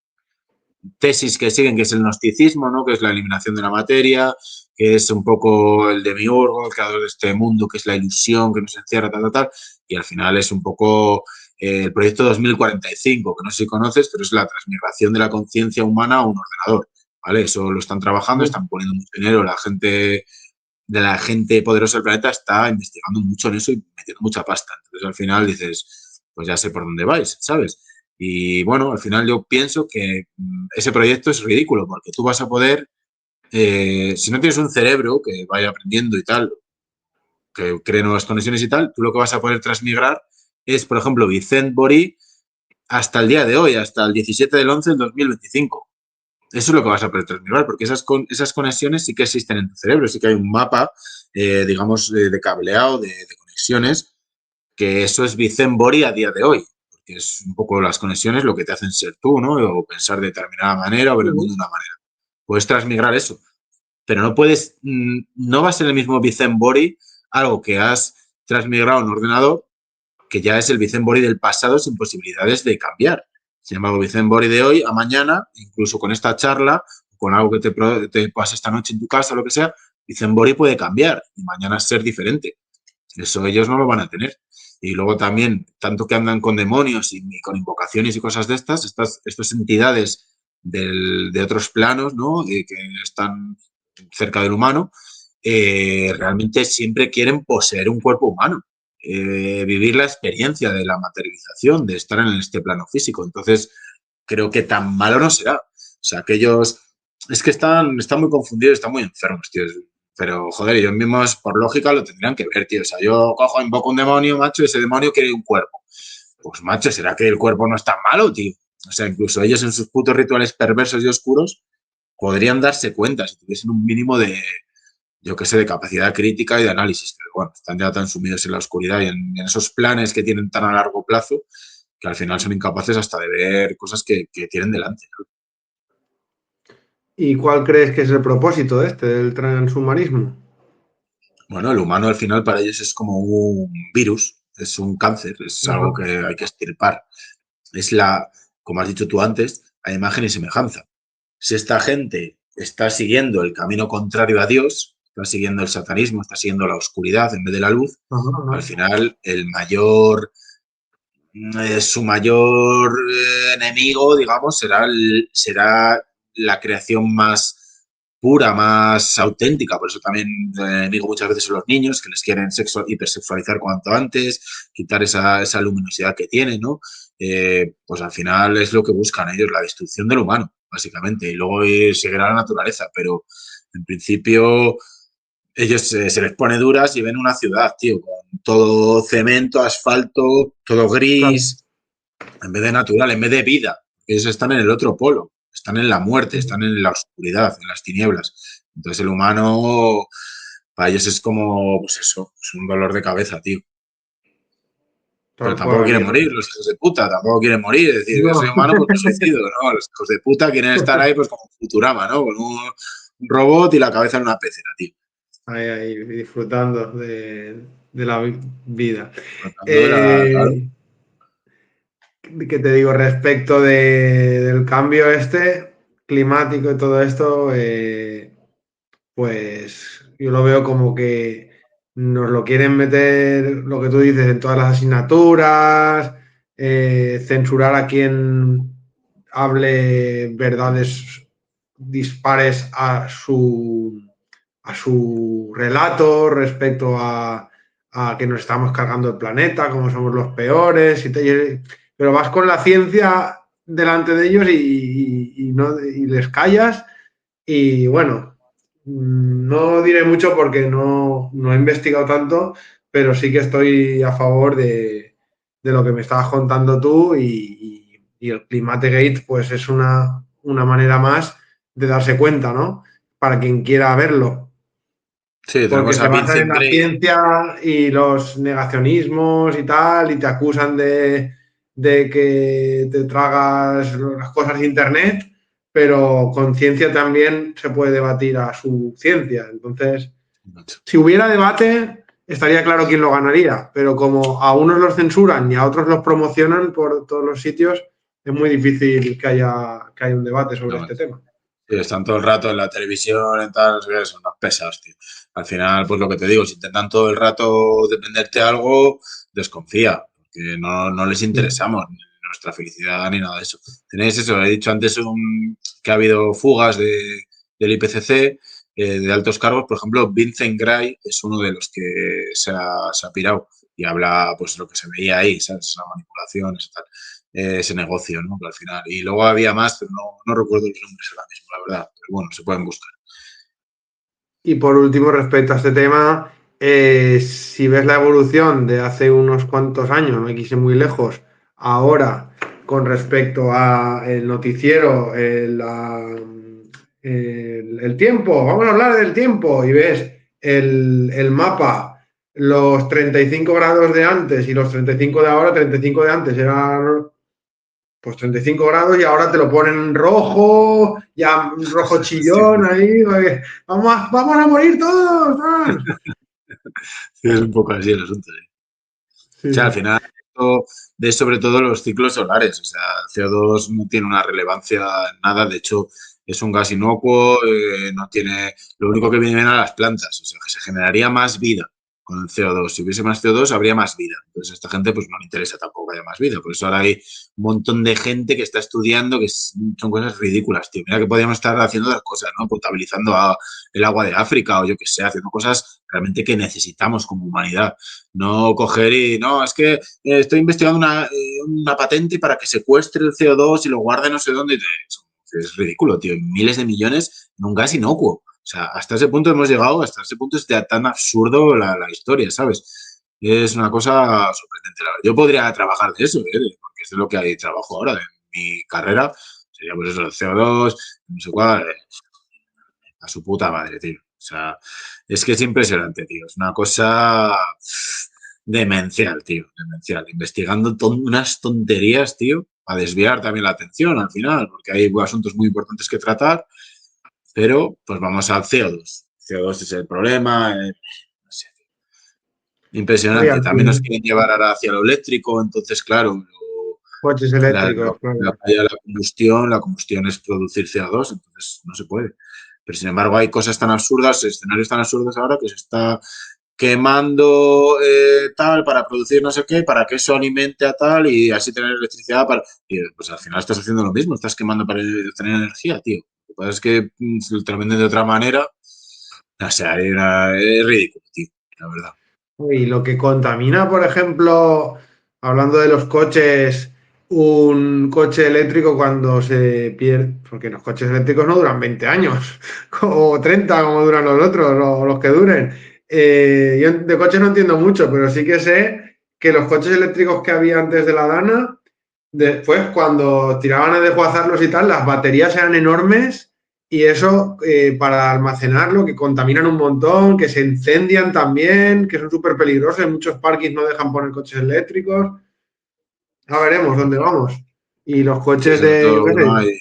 tesis que siguen, que es el gnosticismo, ¿no? Que es la eliminación de la materia, que es un poco el demiurgo, el creador de este mundo, que es la ilusión que nos encierra, tal, tal, tal, y al final es un poco el proyecto 2045, que no sé si conoces, pero es la transmigración de la conciencia humana a un ordenador, ¿vale? Eso lo están trabajando, están poniendo mucho dinero, la gente poderosa del planeta está investigando mucho en eso y metiendo mucha pasta. Entonces al final dices, pues ya sé por dónde vais, ¿sabes? Y bueno, al final yo pienso que ese proyecto es ridículo porque tú vas a poder, si no tienes un cerebro que vaya aprendiendo y tal, que cree nuevas conexiones y tal, tú lo que vas a poder transmigrar es, por ejemplo, Vicent Borí hasta el día de hoy, hasta el 17 del 11 del 2025. Eso es lo que vas a poder transmigrar, porque esas conexiones sí que existen en tu cerebro, sí que hay un mapa, digamos, de cableado, de conexiones, que eso es Vicent Borí a día de hoy, porque es un poco las conexiones lo que te hacen ser tú, ¿no? O pensar de determinada manera o ver el mundo de una manera. Puedes transmigrar eso, pero no puedes, no va a ser el mismo Vicent Borí, algo que has transmigrado en un ordenador, que ya es el Vicent Borí del pasado sin posibilidades de cambiar. Sin embargo, Vicent Borí de hoy a mañana, incluso con esta charla, con algo que te pasa esta noche en tu casa, lo que sea, Vicent Borí puede cambiar y mañana ser diferente. Eso ellos no lo van a tener. Y luego también, tanto que andan con demonios y con invocaciones y cosas de estas entidades de otros planos, ¿no? Que están cerca del humano, realmente siempre quieren poseer un cuerpo humano, vivir la experiencia de la materialización, de estar en este plano físico. Entonces, creo que tan malo no será. O sea, que ellos es que están muy confundidos, están muy enfermos, tío. Pero, joder, ellos mismos, por lógica, lo tendrían que ver, tío. O sea, yo cojo, invoco un demonio, macho, y ese demonio quiere un cuerpo. Pues, macho, ¿será que el cuerpo no es tan malo, tío? O sea, incluso ellos en sus putos rituales perversos y oscuros podrían darse cuenta si tuviesen un mínimo de, yo qué sé, de capacidad crítica y de análisis. Pero bueno, están ya tan sumidos en la oscuridad y en esos planes que tienen tan a largo plazo que al final son incapaces hasta de ver cosas que tienen delante, ¿no? ¿Y cuál crees que es el propósito del transhumanismo? Bueno, el humano al final para ellos es como un virus, es un cáncer, es Ajá. algo que hay que extirpar. Es como has dicho tú antes, a imagen y semejanza. Si esta gente está siguiendo el camino contrario a Dios, está siguiendo el satanismo, está siguiendo la oscuridad en vez de la luz, Ajá, al ajá. final su mayor enemigo, digamos, será la creación más pura, más auténtica. Por eso también digo muchas veces a los niños que les quieren hipersexualizar cuanto antes, quitar esa luminosidad que tienen, ¿no? Pues al final es lo que buscan ellos, la destrucción del humano, básicamente. Y luego seguirá la naturaleza, pero en principio ellos se les pone duras y ven una ciudad, tío, con todo cemento, asfalto, todo Claro. gris, en vez de natural, en vez de vida. Ellos están en el otro polo, están en la muerte, están en la oscuridad, en las tinieblas. Entonces el humano, Para ellos es como, pues eso, es un dolor de cabeza, tío. Pero Tal tampoco cual. quieren morir, los hijos de puta, tampoco quieren morir. Es decir, yo soy No, humano, pues me suicido, ¿no? Los hijos de puta quieren estar ahí, pues como Futurama, ¿no? Con un robot y la cabeza en una pecera, tío. ahí, disfrutando de la vida. Tratando de la. Claro. Eh, ¿Qué te digo respecto del cambio climático y todo esto? Pues yo lo veo como que nos lo quieren meter, lo que tú dices, en todas las asignaturas, censurar a quien hable verdades dispares a su relato respecto a que nos estamos cargando el planeta, como somos los peores, pero vas con la ciencia delante de ellos no, y les callas y bueno, no diré mucho porque no he investigado tanto, pero sí que estoy a favor de lo que me estabas contando tú y el Climate Gate pues es una manera más de darse cuenta, ¿no? Para quien quiera verlo, Sí, porque tenemos se a basan en Vincent la Gray. ciencia y los negacionismos y tal, y te acusan de que te tragas las cosas de Internet, pero con ciencia también se puede debatir a su ciencia. Entonces, si hubiera debate, estaría claro quién lo ganaría, pero como a unos los censuran y a otros los promocionan por todos los sitios, es muy difícil que haya un debate sobre No, este tema. sí, están todo el rato en la televisión, en tal, no sé qué, son unos pesados, tío. Al final, pues lo que te digo, si intentan todo el rato de venderte algo, desconfía, porque no les interesamos, ni nuestra felicidad ni nada de eso. Tenéis eso, he dicho antes que ha habido fugas del IPCC, de altos cargos, por ejemplo, Vincent Gray es uno de los que se ha pirado y habla, pues lo que se veía ahí, ¿sabes? La manipulación, y tal, ese negocio, ¿no? Que al final. Y luego había más, pero no recuerdo los nombres ahora mismo, la verdad. Pero bueno, se pueden buscar. Y por último, respecto a este tema, si ves la evolución de hace unos cuantos años, no hay que irse muy lejos, ahora con respecto a el noticiero, el tiempo, vamos a hablar del tiempo, y ves el mapa, los 35 grados de antes y los 35 de ahora, 35 de antes eran pues 35 grados y ahora te lo ponen rojo, ya rojo Sí, chillón ahí, vamos a morir todos. sí, es un poco así el asunto. Sí. O sea, al Sí. final esto de sobre todo los ciclos solares. O sea, el CO2 no tiene una relevancia en nada. De hecho, es un gas inocuo, no tiene. Lo único que viene a las plantas. O sea, que se generaría más vida con el CO2. Si hubiese más CO2, habría más vida. Entonces, a esta gente pues no le interesa tampoco que haya más vida. Por eso ahora hay un montón de gente que está estudiando son cosas ridículas, tío. Mira que podríamos estar haciendo otras cosas, ¿no? Potabilizando el agua de África o yo qué sé, haciendo cosas realmente que necesitamos como humanidad. No coger y, no, es que estoy investigando una patente para que secuestre el CO2 y lo guarde no sé dónde. Es ridículo, tío. Miles de millones en un gas inocuo. O sea, hasta ese punto hemos llegado, hasta ese punto es tan absurdo la historia, ¿sabes? Es una cosa sorprendente. La verdad. Yo podría trabajar de eso, porque es de lo que hay trabajo ahora, de mi carrera. Sería pues eso, el CO2, no sé cuál, a su puta madre, tío. O sea, es que es impresionante, tío. Es una cosa demencial, tío. Demencial. Investigando unas tonterías, tío, a desviar también la atención al final, porque hay asuntos muy importantes que tratar, pero pues vamos al CO2. CO2 es el problema. No sé. Oye, Impresionante. al También nos fin, quieren llevar ahora hacia lo eléctrico, entonces, claro, coches la, eléctricos, la, claro. la combustión es producir CO2, entonces no se puede. Pero sin embargo hay cosas tan absurdas, escenarios tan absurdos ahora que se está quemando tal para producir no sé qué, para que eso alimente a tal y así tener electricidad para. Y pues al final estás haciendo lo mismo, estás quemando para tener energía, tío. Lo que pasa es que si te lo venden de otra manera, o sea, es ridículo, tío, la verdad. Y lo que contamina, por ejemplo, hablando de los coches, un coche eléctrico cuando se pierde, porque los coches eléctricos no duran 20 años, o 30 como duran los otros, o los que duren. Yo de coches no entiendo mucho, pero sí que sé que los coches eléctricos que había antes de la Dana, después cuando tiraban a desguazarlos y tal, las baterías eran enormes y eso para almacenarlo, que contaminan un montón, que se incendian también, que son súper peligrosos. En muchos parques no dejan poner coches eléctricos. Ya veremos dónde vamos. Y los Sí, coches sobre de, yo qué todo sé.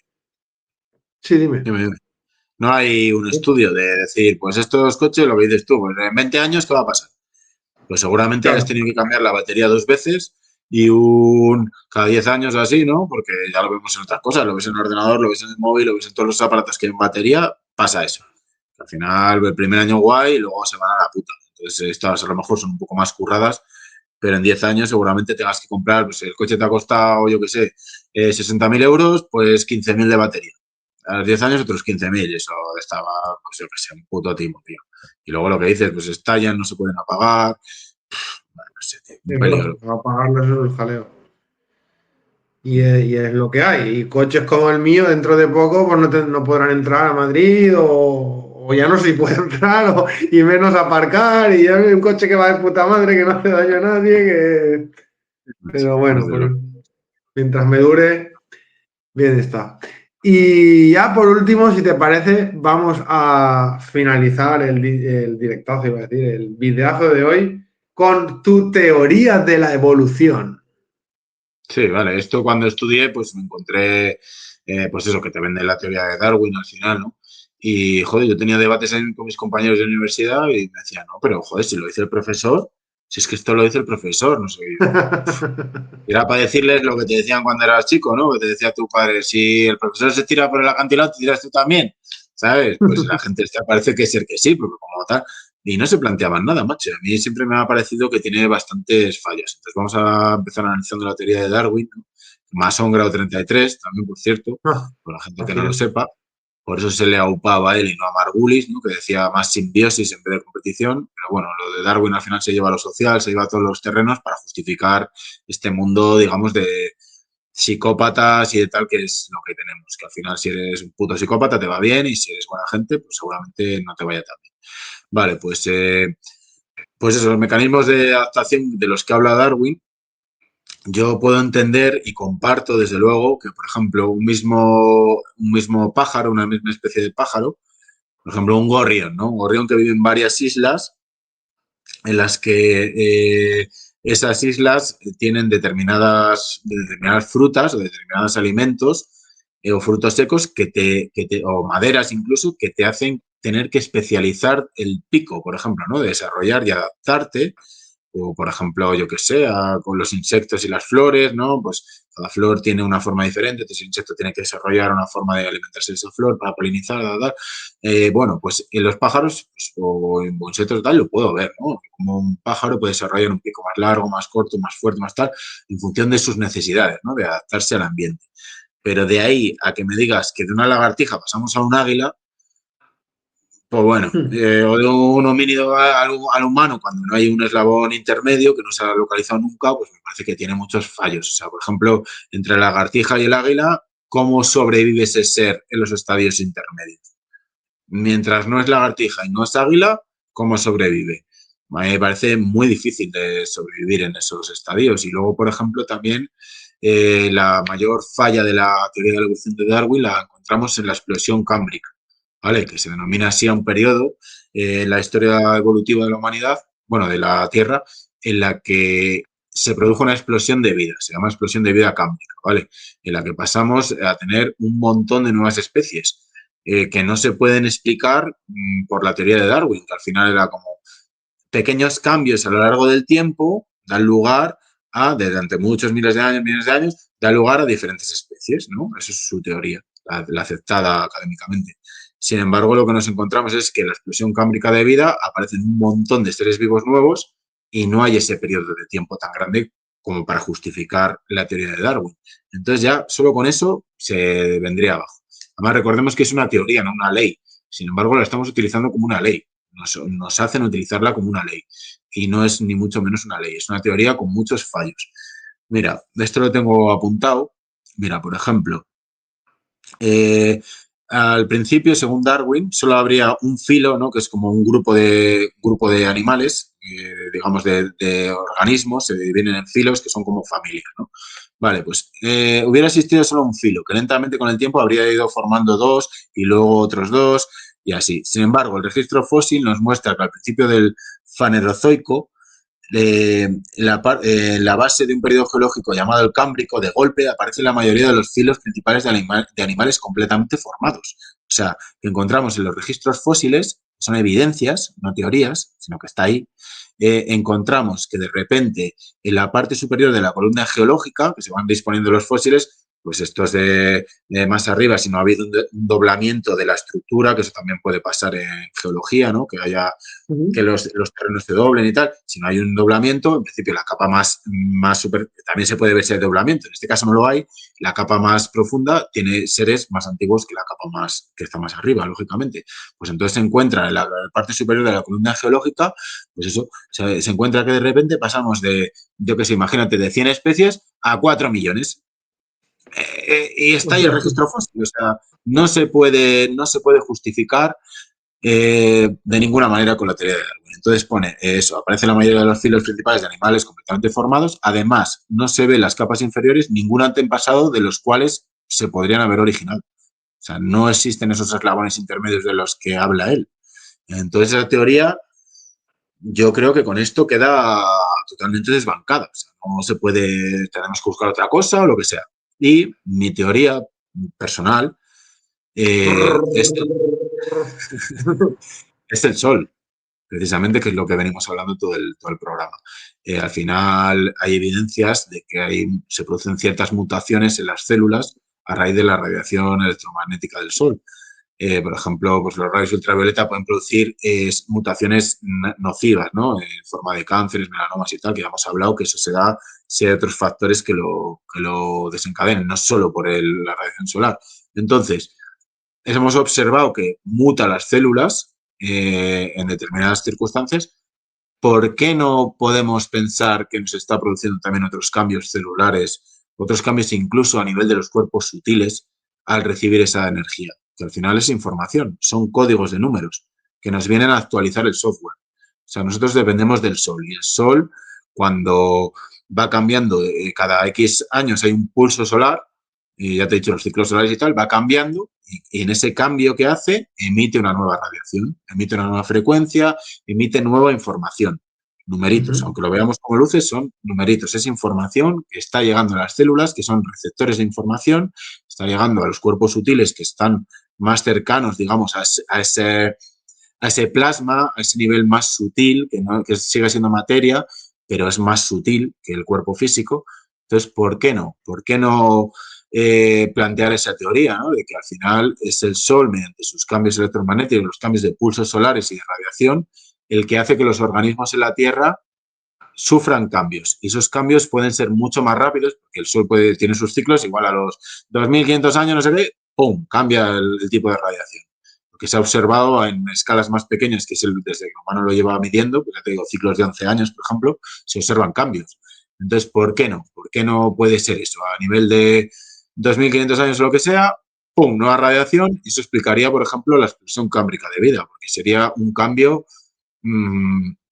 Sí, dime. dime, dime. No hay un estudio de decir, pues estos coches, lo que dices tú, pues en 20 años, ¿qué va a pasar? Pues seguramente hayas Claro. tenido que cambiar la batería 2 veces y cada 10 años o así, ¿no? Porque ya lo vemos en otras cosas, lo ves en el ordenador, lo ves en el móvil, lo ves en todos los aparatos que en batería, pasa eso. Al final, el primer año guay y luego se van a la puta. Entonces, estas a lo mejor son un poco más curradas, pero en 10 años seguramente tengas que comprar, pues el coche te ha costado, yo qué sé, 60.000 euros, pues 15.000 de batería. A los 10 años otros 15.000 y eso estaba, pues yo qué sé, un puto timo, tío. Y luego lo que dices, pues estallan, no se pueden apagar, bueno, no sé, tío, un Sí, claro, peligro. va a pagarlo eso es el jaleo. Y es lo que hay. Y coches como el mío, dentro de poco, pues no podrán entrar a Madrid o ya no se puede entrar y menos aparcar. Y ya hay un coche que va de puta madre, que no hace daño a nadie. Pero bueno, Desde pues luego. mientras me dure, bien está. Y ya por último, si te parece, vamos a finalizar el directazo, iba a decir, el videazo de hoy con tu teoría de la evolución. Sí, vale. Esto cuando estudié, pues me encontré, pues eso, que te venden la teoría de Darwin al final, ¿no? Y, joder, yo tenía debates con mis compañeros de universidad y me decían, no, pero, joder, si lo dice el profesor, si es que esto lo dice el profesor, no sé qué. Era para decirles lo que te decían cuando eras chico, ¿no? Que te decía tu padre, si el profesor se tira por el acantilado, te tiras tú también, ¿sabes? Pues la gente esta parece que ser que sí, porque como tal, y no se planteaban nada, macho. A mí siempre me ha parecido que tiene bastantes fallas. Entonces vamos a empezar analizando la teoría de Darwin, ¿no? Masón grado 33, también, por cierto, Ah, por la gente que así no lo es. sepa. Por eso se le aupaba a él y no a Margulis, ¿no? Que decía más simbiosis en vez de competición. Pero bueno, lo de Darwin al final se lleva a lo social, se lleva a todos los terrenos para justificar este mundo, digamos, de psicópatas y de tal, que es lo que tenemos. Que al final, si eres un puto psicópata, te va bien, y si eres buena gente, pues seguramente no te vaya tan bien. Vale, pues eso, los mecanismos de adaptación de los que habla Darwin, yo puedo entender y comparto, desde luego, que, por ejemplo, un mismo pájaro, una misma especie de pájaro, por ejemplo, un gorrión, ¿no? Un gorrión que vive en varias islas en las que esas islas tienen determinadas frutas o determinados alimentos o frutos secos o maderas incluso, que te hacen tener que especializar el pico, por ejemplo, ¿no? De desarrollar y adaptarte, o por ejemplo, yo que sé, con los insectos y las flores, ¿no? Pues cada flor tiene una forma diferente, entonces el insecto tiene que desarrollar una forma de alimentarse de esa flor para polinizar, bueno, pues en los pájaros pues, o en insectos tal lo puedo ver, ¿no? Como un pájaro puede desarrollar un pico más largo, más corto, más fuerte, más tal, en función de sus necesidades, ¿no? De adaptarse al ambiente. Pero de ahí a que me digas que de una lagartija pasamos a un águila, pues bueno, o de un homínido al humano, cuando no hay un eslabón intermedio que no se ha localizado nunca, pues me parece que tiene muchos fallos. O sea, por ejemplo, entre la lagartija y el águila, ¿cómo sobrevive ese ser en los estadios intermedios? Mientras no es lagartija y no es águila, ¿cómo sobrevive? A mí me parece muy difícil de sobrevivir en esos estadios. Y luego, por ejemplo, también la mayor falla de la teoría de la evolución de Darwin la encontramos en la explosión cámbrica, ¿vale? Que se denomina así a un periodo en la historia evolutiva de la humanidad, bueno, de la Tierra, en la que se produjo una explosión de vida, se llama explosión de vida cámbrica, ¿vale? En la que pasamos a tener un montón de nuevas especies que no se pueden explicar por la teoría de Darwin, que al final era como pequeños cambios a lo largo del tiempo dan lugar durante muchos miles de años, millones de años, da lugar a diferentes especies, ¿no? Esa es su teoría, la aceptada académicamente. Sin embargo, lo que nos encontramos es que en la explosión cámbrica de vida aparecen un montón de seres vivos nuevos y no hay ese periodo de tiempo tan grande como para justificar la teoría de Darwin. Entonces ya solo con eso se vendría abajo. Además, recordemos que es una teoría, no una ley. Sin embargo, la estamos utilizando como una ley. Nos hacen utilizarla como una ley. Y no es ni mucho menos una ley, es una teoría con muchos fallos. Mira, esto lo tengo apuntado. Mira, por ejemplo, al principio, según Darwin, solo habría un filo, ¿no? Que es como un grupo de animales, digamos, de organismos, se dividen en filos que son como familias, ¿no? Vale, pues hubiera existido solo un filo, que lentamente con el tiempo habría ido formando dos y luego otros dos y así. Sin embargo, el registro fósil nos muestra que al principio del Fanerozoico, la base de un periodo geológico llamado el Cámbrico, de golpe aparece la mayoría de los filos principales de animales completamente formados. O sea, que encontramos en los registros fósiles, son evidencias, no teorías, sino que está ahí, encontramos que de repente en la parte superior de la columna geológica, que se van disponiendo los fósiles, pues esto es de más arriba, si no ha habido un doblamiento de la estructura, que eso también puede pasar en geología, ¿no? Que haya que Ujú. los terrenos se doblen y tal. Si no hay un doblamiento, en principio la capa más super, también se puede ver si hay doblamiento. En este caso no lo hay. La capa más profunda tiene seres más antiguos que la capa más que está más arriba, lógicamente. Pues entonces se encuentra en la parte superior de la columna geológica, pues eso, se encuentra que de repente pasamos de, yo que sé, imagínate, de 100 especies a 4 millones. Y está ahí el registro fósil. O sea, no se puede justificar de ninguna manera con la teoría de Darwin. Entonces pone eso, aparece la mayoría de los filos principales de animales completamente formados. Además, no se ve las capas inferiores ningún antepasado de los cuales se podrían haber originado. O sea, no existen esos eslabones intermedios de los que habla él. Entonces, esa teoría, yo creo que con esto queda totalmente desbancada. O sea, no se puede, tenemos que buscar otra cosa o lo que sea. Y mi teoría personal es, es el sol, precisamente, que es lo que venimos hablando todo el programa. Al final hay evidencias de que se producen ciertas mutaciones en las células a raíz de la radiación electromagnética del Sol. Por ejemplo, pues los rayos ultravioleta pueden producir mutaciones nocivas, ¿no? En forma de cánceres, melanomas y tal, que ya hemos hablado que eso se da si hay otros factores que lo desencadenen, no solo por la radiación solar. Entonces, hemos observado que muta las células en determinadas circunstancias. ¿Por qué no podemos pensar que nos está produciendo también otros cambios celulares, otros cambios incluso a nivel de los cuerpos sutiles al recibir esa energía? Que al final es información, son códigos de números que nos vienen a actualizar el software. O sea, nosotros dependemos del Sol y el Sol, cuando va cambiando, cada X años hay un pulso solar, y ya te he dicho los ciclos solares y tal, va cambiando y en ese cambio que hace emite una nueva radiación, emite una nueva frecuencia, emite nueva información. Numeritos, Ujú. aunque lo veamos como luces, son numeritos. Es información que está llegando a las células, que son receptores de información, está llegando a los cuerpos sutiles que están más cercanos, digamos, a ese plasma, a ese nivel más sutil, que sigue siendo materia, pero es más sutil que el cuerpo físico. Entonces, ¿por qué no? ¿Por qué no plantear esa teoría, ¿no? De que al final es el Sol, mediante sus cambios electromagnéticos, los cambios de pulsos solares y de radiación, el que hace que los organismos en la Tierra sufran cambios. Y esos cambios pueden ser mucho más rápidos, porque el Sol tiene sus ciclos, igual a los 2500 años, no sé qué, ¡pum!, cambia el tipo de radiación. Lo que se ha observado en escalas más pequeñas, que es desde que el humano lo lleva midiendo, pues ya te digo, ciclos de 11 años, por ejemplo, se observan cambios. Entonces, ¿por qué no? ¿Por qué no puede ser eso? A nivel de 2500 años o lo que sea, ¡pum!, nueva radiación, y eso explicaría, por ejemplo, la explosión cámbrica de vida, porque sería un cambio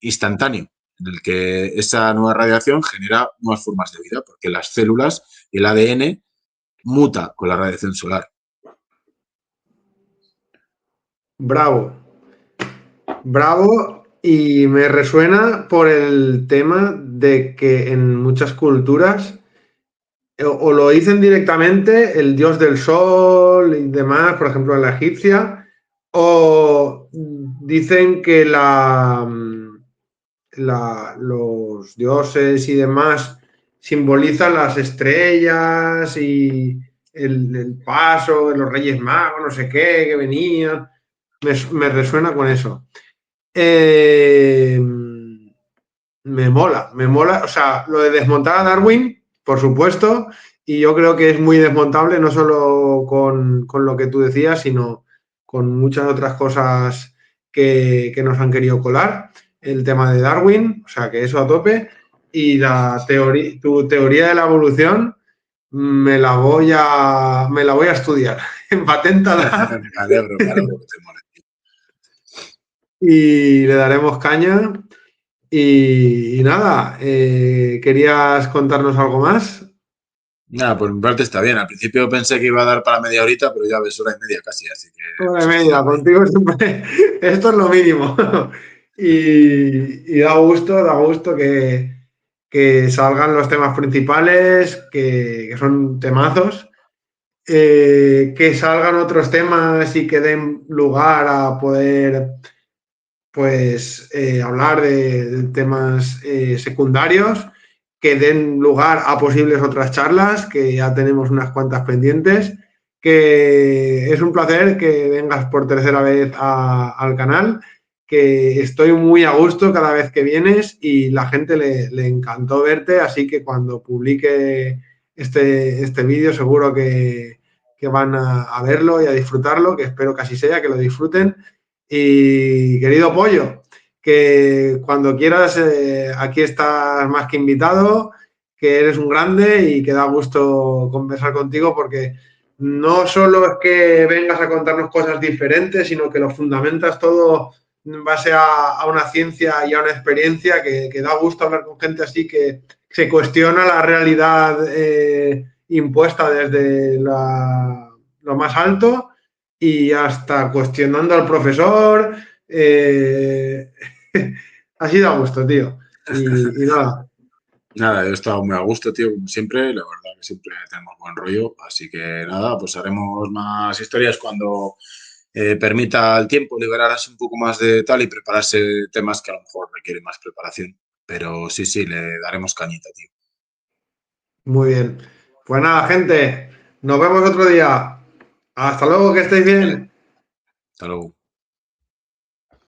instantáneo, en el que esa nueva radiación genera nuevas formas de vida, porque las células y el ADN muta con la radiación solar. Bravo, bravo. Y me resuena por el tema de que en muchas culturas o lo dicen directamente el dios del sol y demás, por ejemplo en la egipcia, o dicen que los dioses y demás simbolizan las estrellas y el paso de los reyes magos, no sé qué, que venían. Me resuena con eso. Eh, me mola, o sea, lo de desmontar a Darwin, por supuesto, y yo creo que es muy desmontable, no solo con lo que tú decías, sino con muchas otras cosas que nos han querido colar. El tema de Darwin, o sea, que eso a tope, y tu teoría de la evolución me la voy a estudiar. Paténtala Me alegro que te mole. y le daremos caña. Y nada, ¿querías contarnos algo más? Nada, pues mi parte está bien. Al principio pensé que iba a dar para media horita, pero ya ves, hora y media casi, así que Hora y pues media, estupendo. contigo siempre, esto es lo mínimo. Y da gusto que salgan los temas principales, que son temazos, que salgan otros temas y que den lugar a poder pues hablar de temas secundarios, que den lugar a posibles otras charlas, que ya tenemos unas cuantas pendientes, que es un placer que vengas por tercera vez al canal, que estoy muy a gusto cada vez que vienes y la gente le encantó verte, así que cuando publique este vídeo seguro que van a verlo y a disfrutarlo, que espero que así sea, que lo disfruten. Y querido Pollo, que cuando quieras, aquí estás más que invitado, que eres un grande y que da gusto conversar contigo porque no solo es que vengas a contarnos cosas diferentes, sino que lo fundamentas todo en base a una ciencia y a una experiencia que da gusto hablar con gente así que se cuestiona la realidad impuesta desde lo más alto y hasta cuestionando al profesor. Eh, así da gusto, tío. Y nada, Nada, yo he estado muy a gusto, tío, como siempre. La verdad que siempre tenemos buen rollo. Así que nada, pues haremos más historias cuando permita el tiempo liberar así un poco más de tal y prepararse temas que a lo mejor requieren más preparación. Pero sí, sí, le daremos cañita, tío. muy bien. Pues nada, gente, nos vemos otro día. Hasta luego, que estéis Vale, bien. hasta luego.